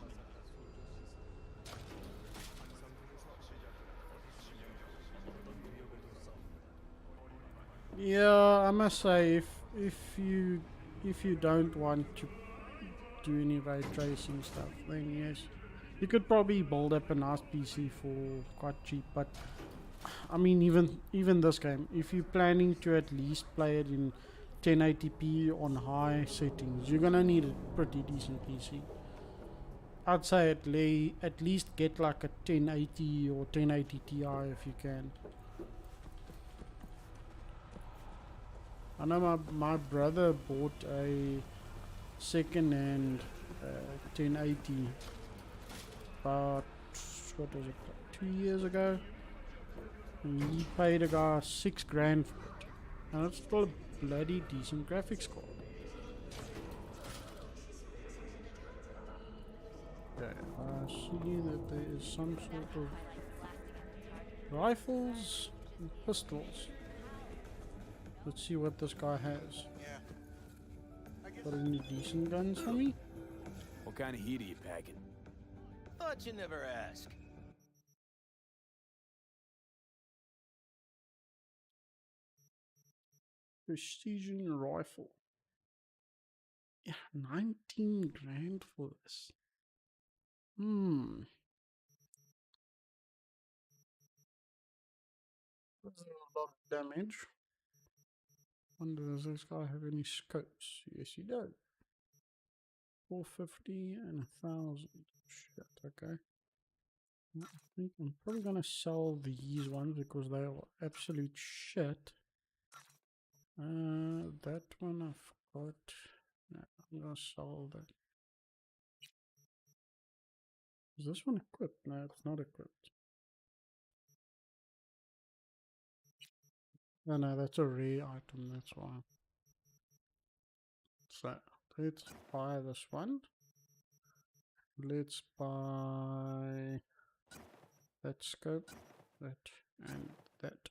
Yeah, I must say, if you don't want to do any ray tracing stuff, then yes, you could probably build up a nice PC for quite cheap. But I mean, even this game, if you're planning to at least play it in 1080p on high settings, you're gonna need a pretty decent PC. I'd say at least get like a 1080 or 1080 Ti if you can. I know my brother bought a second-hand 1080 about, what was it, like 2 years ago, and he paid a guy 6 grand for it, and it's still a bloody decent graphics card. Okay, I see that there is some sort of rifles and pistols. Let's see what this guy has. Got any decent guns for me? What kind of heat are you packing? Thought you never ask. Precision rifle. Yeah, 19 grand for this. That's a lot of damage. Wonder, does this guy have any scopes? Yes, he does. 450 and 1,000. Shit, okay. I think I'm probably gonna sell these ones because they are absolute shit. That one I've got. No, I'm gonna sell that. Is this one equipped? No, it's not equipped. No, that's a rare item, that's why. So, let's buy this one. Let's buy that scope, that, and that.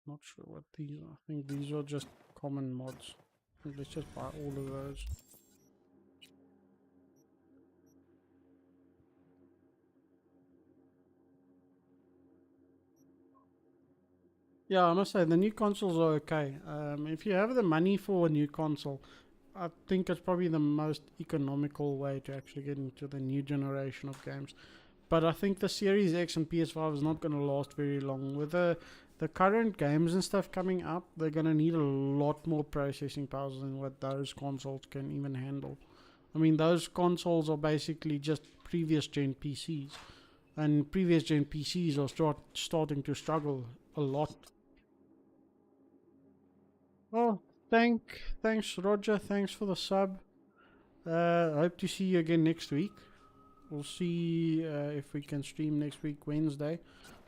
Not sure what these are. I think these are just common mods. Let's just buy all of those. Yeah, I must say the new consoles are okay. If you have the money for a new console, I think it's probably the most economical way to actually get into the new generation of games. But I think the Series X and PS5 is not going to last very long. With the current games and stuff coming up, they're going to need a lot more processing powers than what those consoles can even handle. I mean, those consoles are basically just previous gen PCs. And previous gen PCs are starting to struggle a lot. Well, thanks Roger, thanks for the sub. Hope to see you again next week. We'll see if we can stream next week, Wednesday.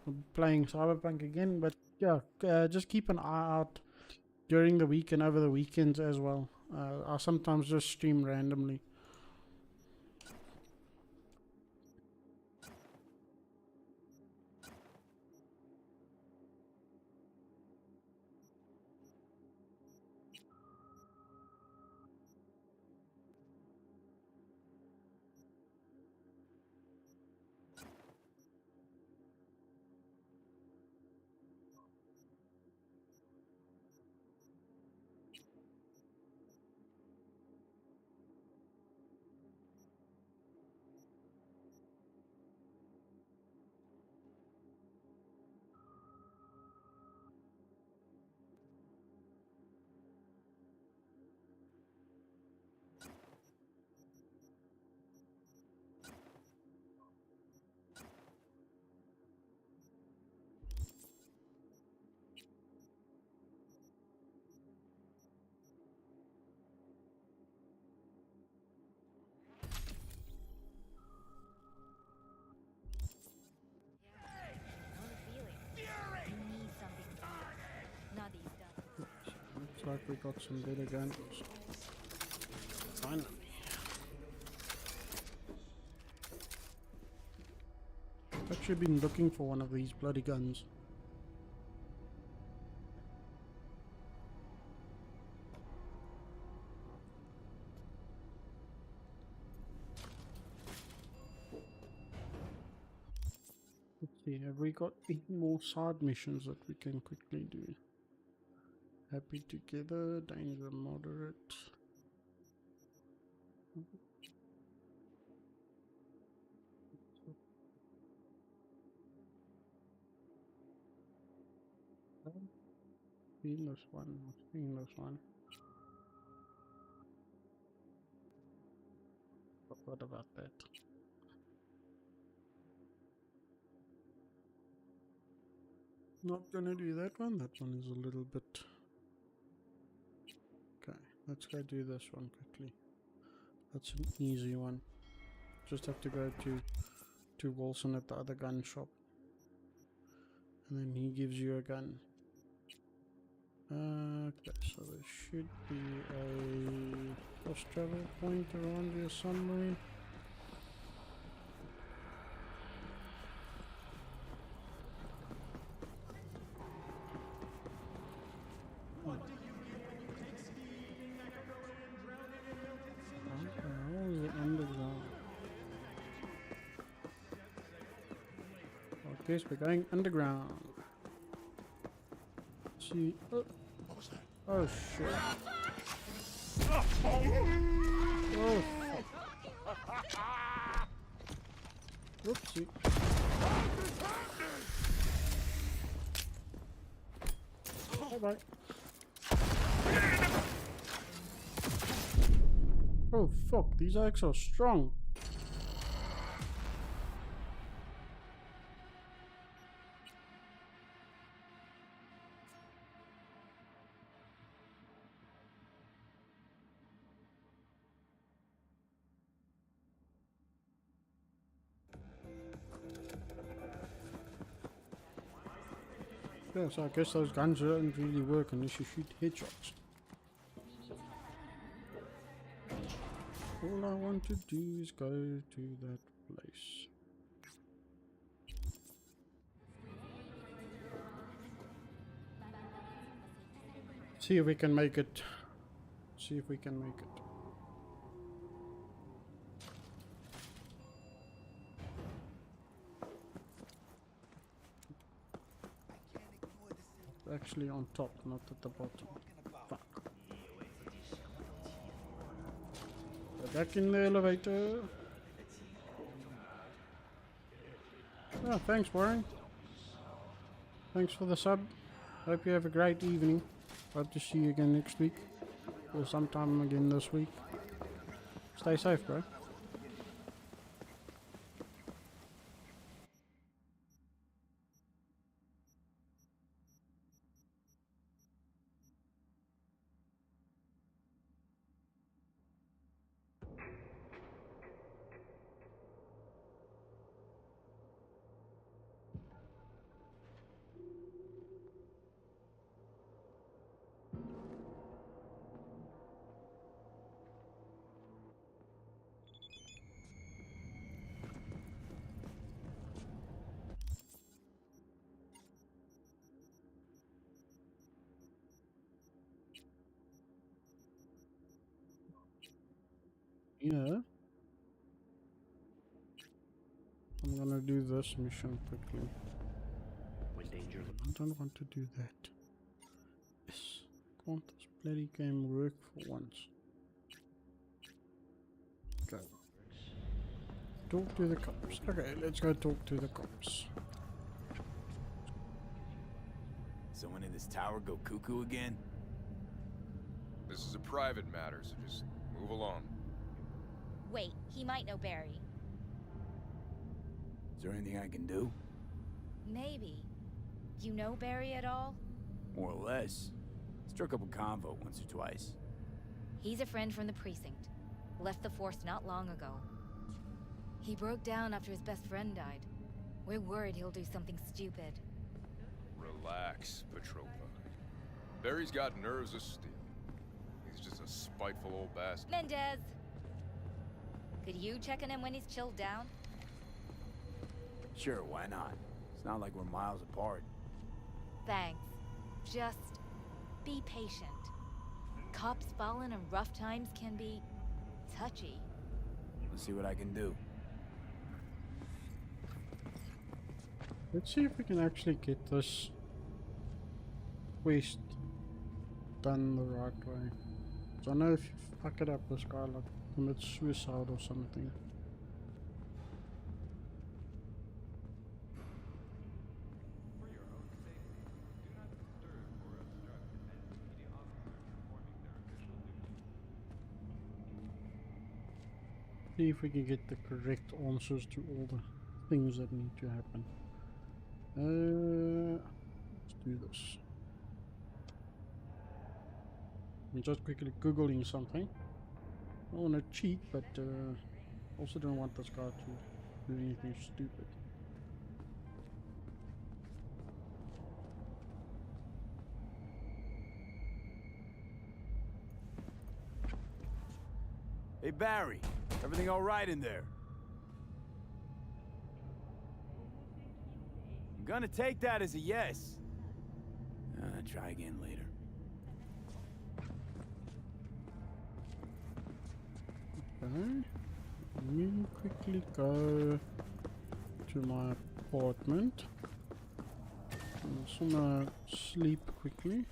We're playing Cyberpunk again, but yeah, just keep an eye out during the week and over the weekends as well. I sometimes just stream randomly. like we got some better guns. Finally. I've actually been looking for one of these bloody guns. Let's see, have we got any more side missions that we can quickly do? Happy together, danger moderate. Seen this one, I've seen this one. Forgot about that. Not gonna do that one. That one is a little bit. Okay, let's go do this one quickly. That's an easy one. Just have to go to Wilson at the other gun shop, and then he gives you a gun. Okay, so there should be a cross travel point around here somewhere. Okay, so we're going underground. See, oh shit. Oh fuck. Whoopsie. Bye bye. Oh fuck, these eggs are strong. Yeah, so I guess those guns don't really work unless you shoot headshots. All I want to do is go to that place. See if we can make it. See if we can make it. Actually on top, not at the bottom. Fuck. Go back in the elevator. Oh, thanks Warren. Thanks for the sub. Hope you have a great evening. Hope to see you again next week. Or sometime again this week. Stay safe, bro. Yeah. I'm gonna do this mission quickly. I don't want to do that. Yes. Can't this bloody game work for once? Go. Talk to the cops. Okay, let's go talk to the cops. Someone in this tower go cuckoo again? This is a private matter, so just move along. Wait, he might know Barry. Is there anything I can do? Maybe. You know Barry at all? More or less. Struck up a convo once or twice. He's a friend from the precinct. Left the force not long ago. He broke down after his best friend died. We're worried he'll do something stupid. Relax, Petrova. Barry's got nerves of steel. He's just a spiteful old bastard. Mendez! Could you check on him when he's chilled down? Sure, why not? It's not like we're miles apart. Thanks. Just be patient. Cops falling in rough times can be touchy. Let's see what I can do. Let's see if we can actually get this quest done the right way. So I know if you fuck it up, this guy like commits suicide or something. See if we can get the correct answers to all the things that need to happen. Let's do this. I'm just quickly googling something. I don't want to cheat, but also don't want this guy to do anything stupid. Hey Barry, everything all right in there? I'm gonna take that as a yes. Try again later. Okay. Let me quickly go to my apartment. I just wanna sleep quickly.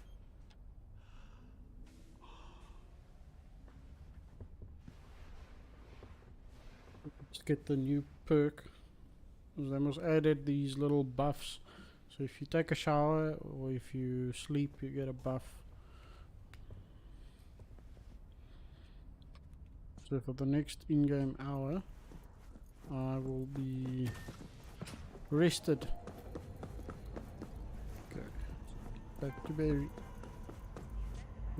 Let's get the new perk. They must added these little buffs. So if you take a shower or if you sleep, you get a buff. So for the next in-game hour, I will be rested. Okay, back to Barry.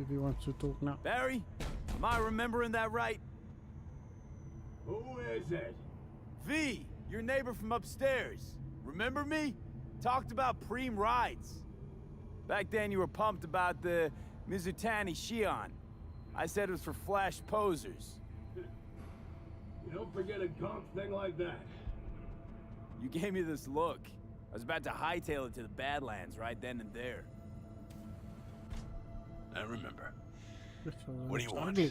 If he wants to talk now. Barry, am I remembering that right? Who is it? V, your neighbor from upstairs. Remember me? Talked about preem rides. Back then you were pumped about the Mizutani Shion. I said it was for flash posers. You don't forget a gaunt thing like that. You gave me this look. I was about to hightail it to the Badlands right then and there. I remember. What do you want? I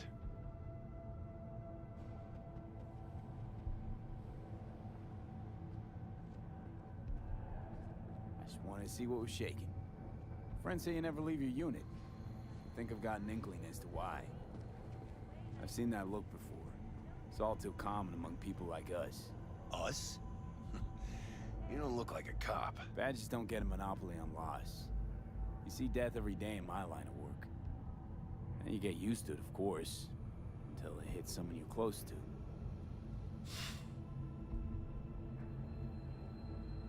just wanted to see what was shaking. Friends say you never leave your unit. I think I've got an inkling as to why. I've seen that look before. It's all too common among people like us. Us? You don't look like a cop. Badges don't get a monopoly on loss. You see death every day in my line of work. And you get used to it, of course, until it hits someone you're close to.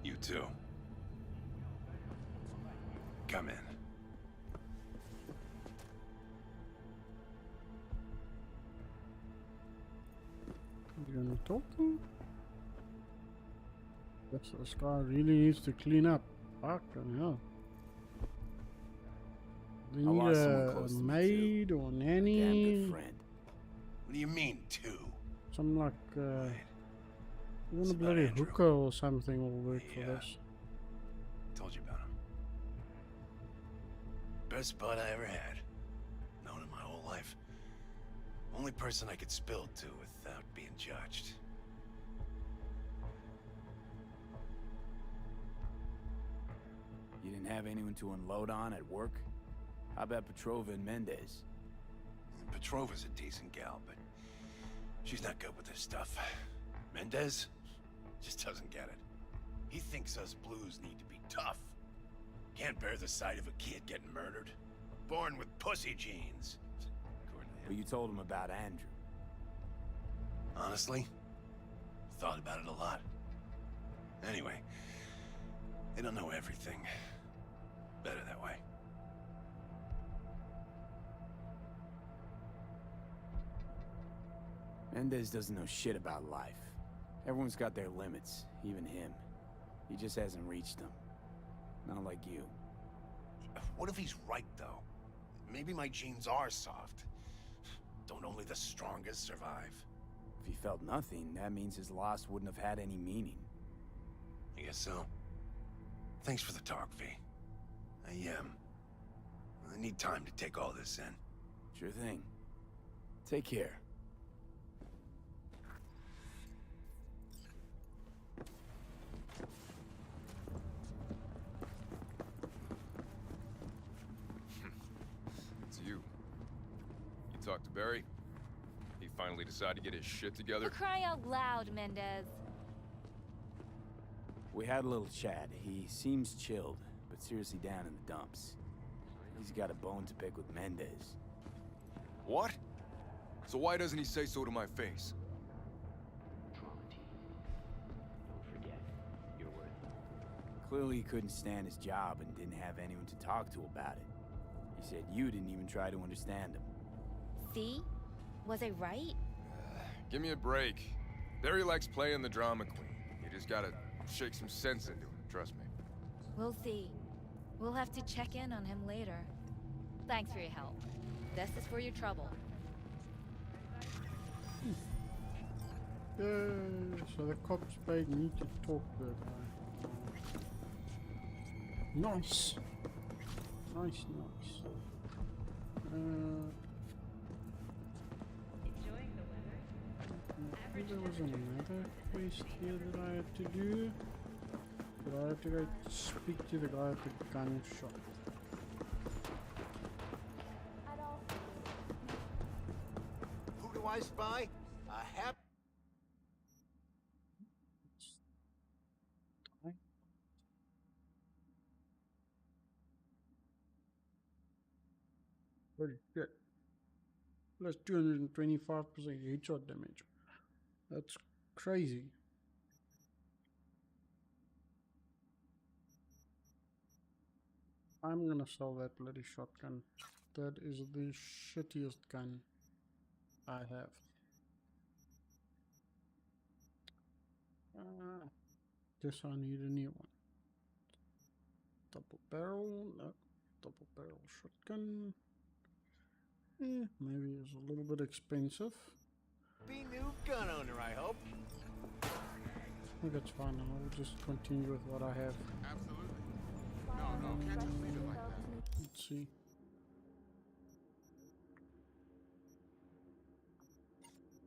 You too. Come in. You gonna talk to him? This guy really needs to clean up. Fucking hell. They need a maid or nanny. Damn good friend. What do you mean, two? Some like want a bloody hooker or something will work for this. Told you about him. Best bud I ever had. Known him my whole life. Only person I could spill to without being judged. You didn't have anyone to unload on at work? How about Petrova and Mendez? Petrova's a decent gal, but she's not good with this stuff. Mendez just doesn't get it. He thinks us blues need to be tough. Can't bear the sight of a kid getting murdered. Born with pussy genes. But you told him about Andrew. Honestly, thought about it a lot. Anyway, they don't know everything. Better that way. Mendez doesn't know shit about life. Everyone's got their limits, even him. He just hasn't reached them. Not like you. What if he's right, though? Maybe my genes are soft. Don't only the strongest survive? If he felt nothing, that means his loss wouldn't have had any meaning. I guess so. Thanks for the talk, V. I need time to take all this in. Sure thing. Take care. It's you. You talked to Barry? He finally decided to get his shit together? For crying out loud, Mendez. We had a little chat. He seems chilled, but seriously down in the dumps. He's got a bone to pick with Mendez. What? So why doesn't he say so to my face? Clearly he couldn't stand his job and didn't have anyone to talk to about it. He said you didn't even try to understand him. See? Was I right? Give me a break. Barry likes playing the drama queen. You just gotta shake some sense into him, trust me. We'll see. We'll have to check in on him later. Thanks for your help. This is for your trouble. So the cops paid me to talk to the guy. Nice. Nice. There was another quest here that I had to do. But I had to go speak to the guy at the gun shop. Who do I spy? A hap. Holy shit. Plus 225% headshot damage. That's crazy. I'm gonna sell that bloody shotgun. That is the shittiest gun I have. Guess I need a new one. Double barrel, no. Double barrel shotgun. Maybe it's a little bit expensive. Be new gun owner, I hope. I think that's fine. I'll just continue with what I have. Absolutely. No, can't just leave it like that. Let's see.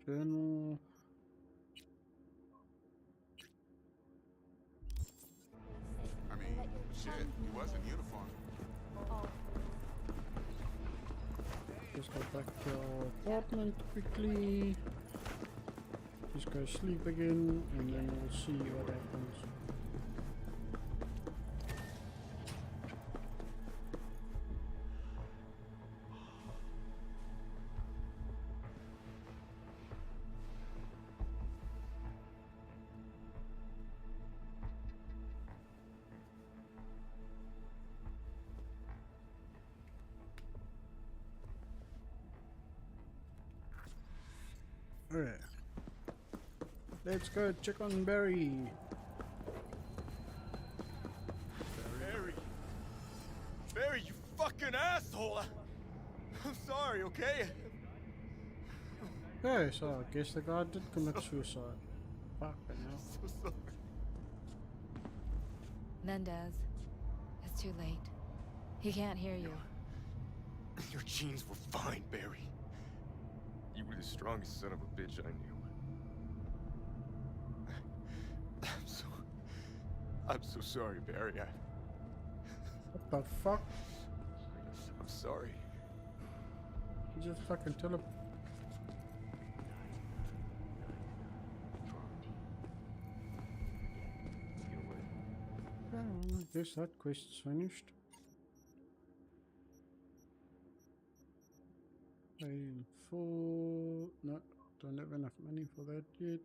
Journal. I mean, shit, he was in uniform. Just go back to our apartment quickly. Just go sleep again, and then we'll see what happens. Alright. Let's go check on Barry. Barry, you fucking asshole! I'm sorry, okay? Okay, so I guess the guy did commit suicide. Fucking hell. So sorry. Mendez, it's too late. He can't hear you. Your genes were fine, Barry. You were the strongest son of a bitch I knew. I'm so sorry, Barry. What the fuck? I'm sorry. You just fucking tell him. I guess that quest's finished. Paying for... No, don't have enough money for that yet.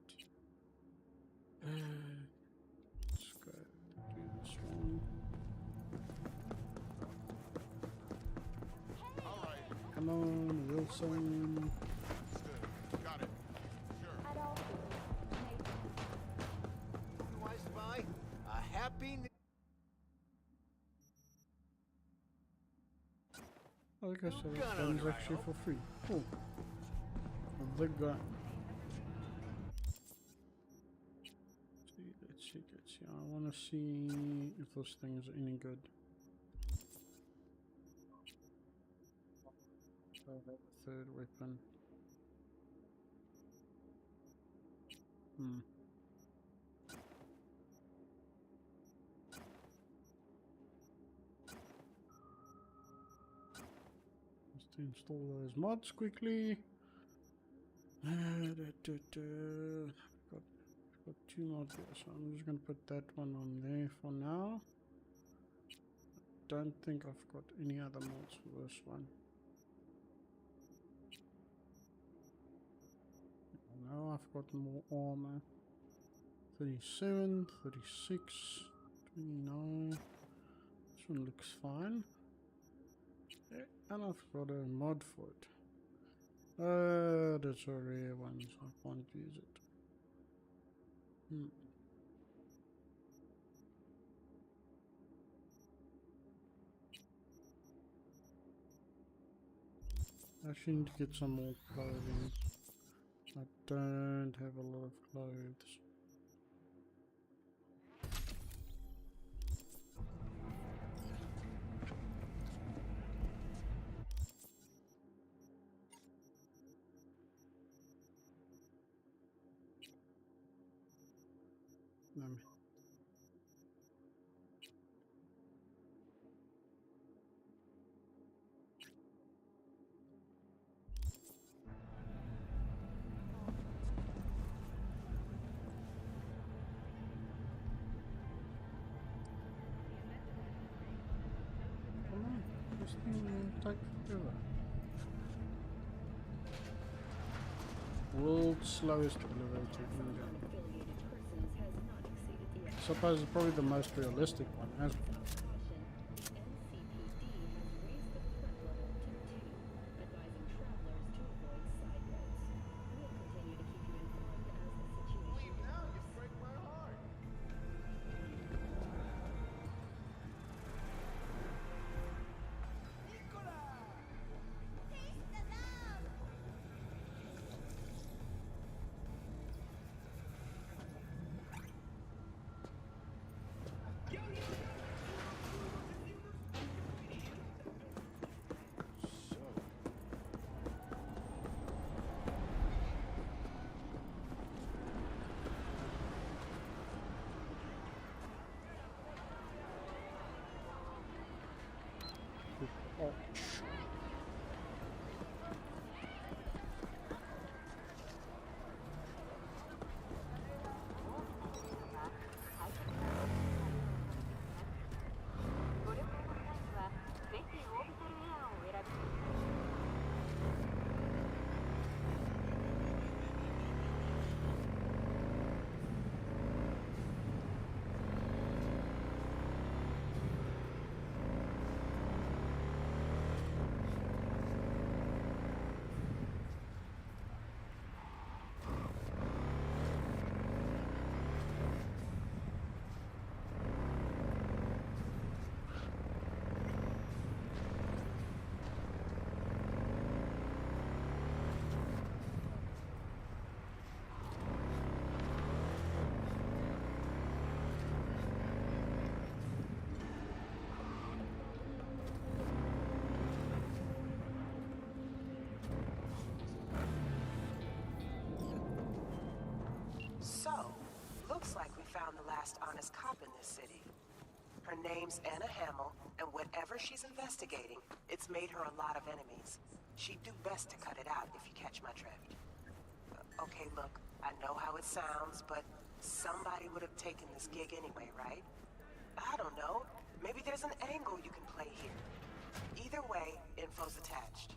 Let's go do this one. Come on, Wilson. Got it. Sure. Who do I spy? A happy new... Okay, so this one's actually for free. Cool. the gun. Let's see. I want to see if those things are any good. So I have a third weapon. Just to install those mods quickly. Got 2 mods there, so I'm just gonna put that one on there for now. Don't think I've got any other mods for this one. Now I've got more armor. 37, 36, 29. This one looks fine. Yeah, and I've got a mod for it. That's a rare one, so I can't use it. I actually need to get some more clothing. I don't have a lot of clothes. This thing will take forever. World's slowest elevator in game. I suppose it's probably the most realistic one as well. So, looks like we found the last honest cop in this city. Her name's Anna Hamill, and whatever she's investigating, it's made her a lot of enemies. She'd do best to cut it out, if you catch my drift. Okay, look, I know how it sounds, but somebody would have taken this gig anyway, right? I don't know. Maybe there's an angle you can play here. Either way, info's attached.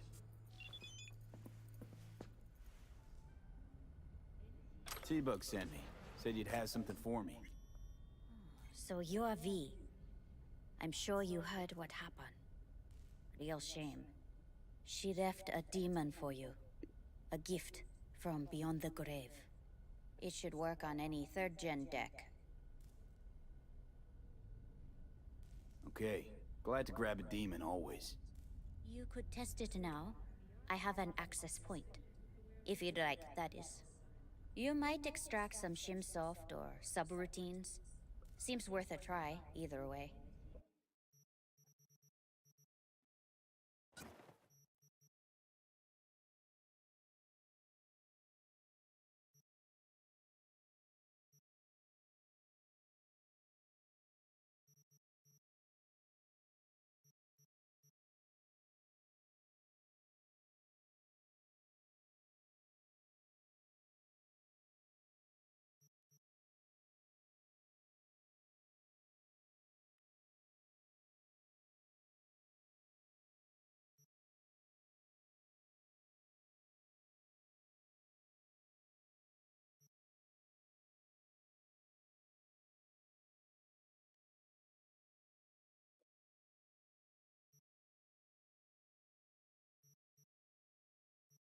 T-Bug sent me. Said you'd have something for me. So you're V. I'm sure you heard what happened. Real shame. She left a demon for you. A gift from beyond the grave. It should work on any 3rd-gen deck. Okay. Glad to grab a demon always. You could test it now. I have an access point. If you'd like, that is. You might extract some shimsoft or subroutines. Seems worth a try, either way.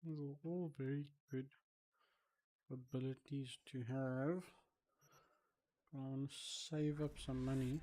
These are all very good abilities to have. I want to save up some money.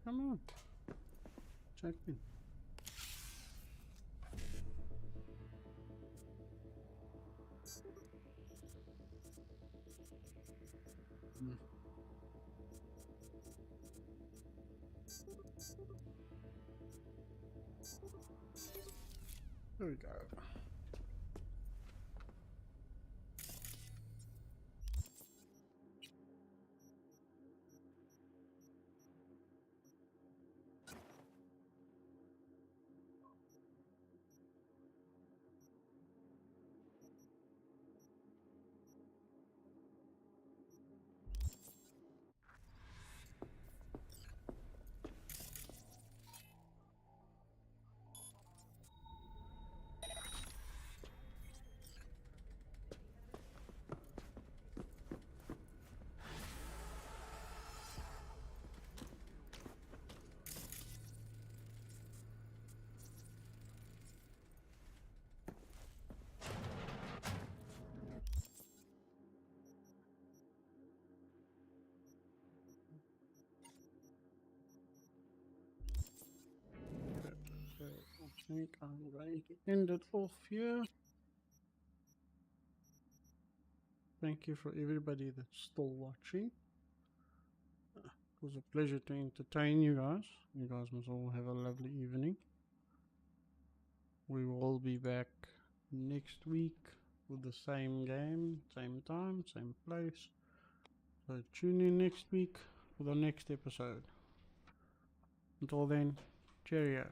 Come on. Check in. There we go. I think I'm going to end it off here. Thank you for everybody that's still watching. It was a pleasure to entertain you guys. You guys must all have a lovely evening. We will be back next week with the same game, same time, same place. So tune in next week for the next episode. Until then, cheerio.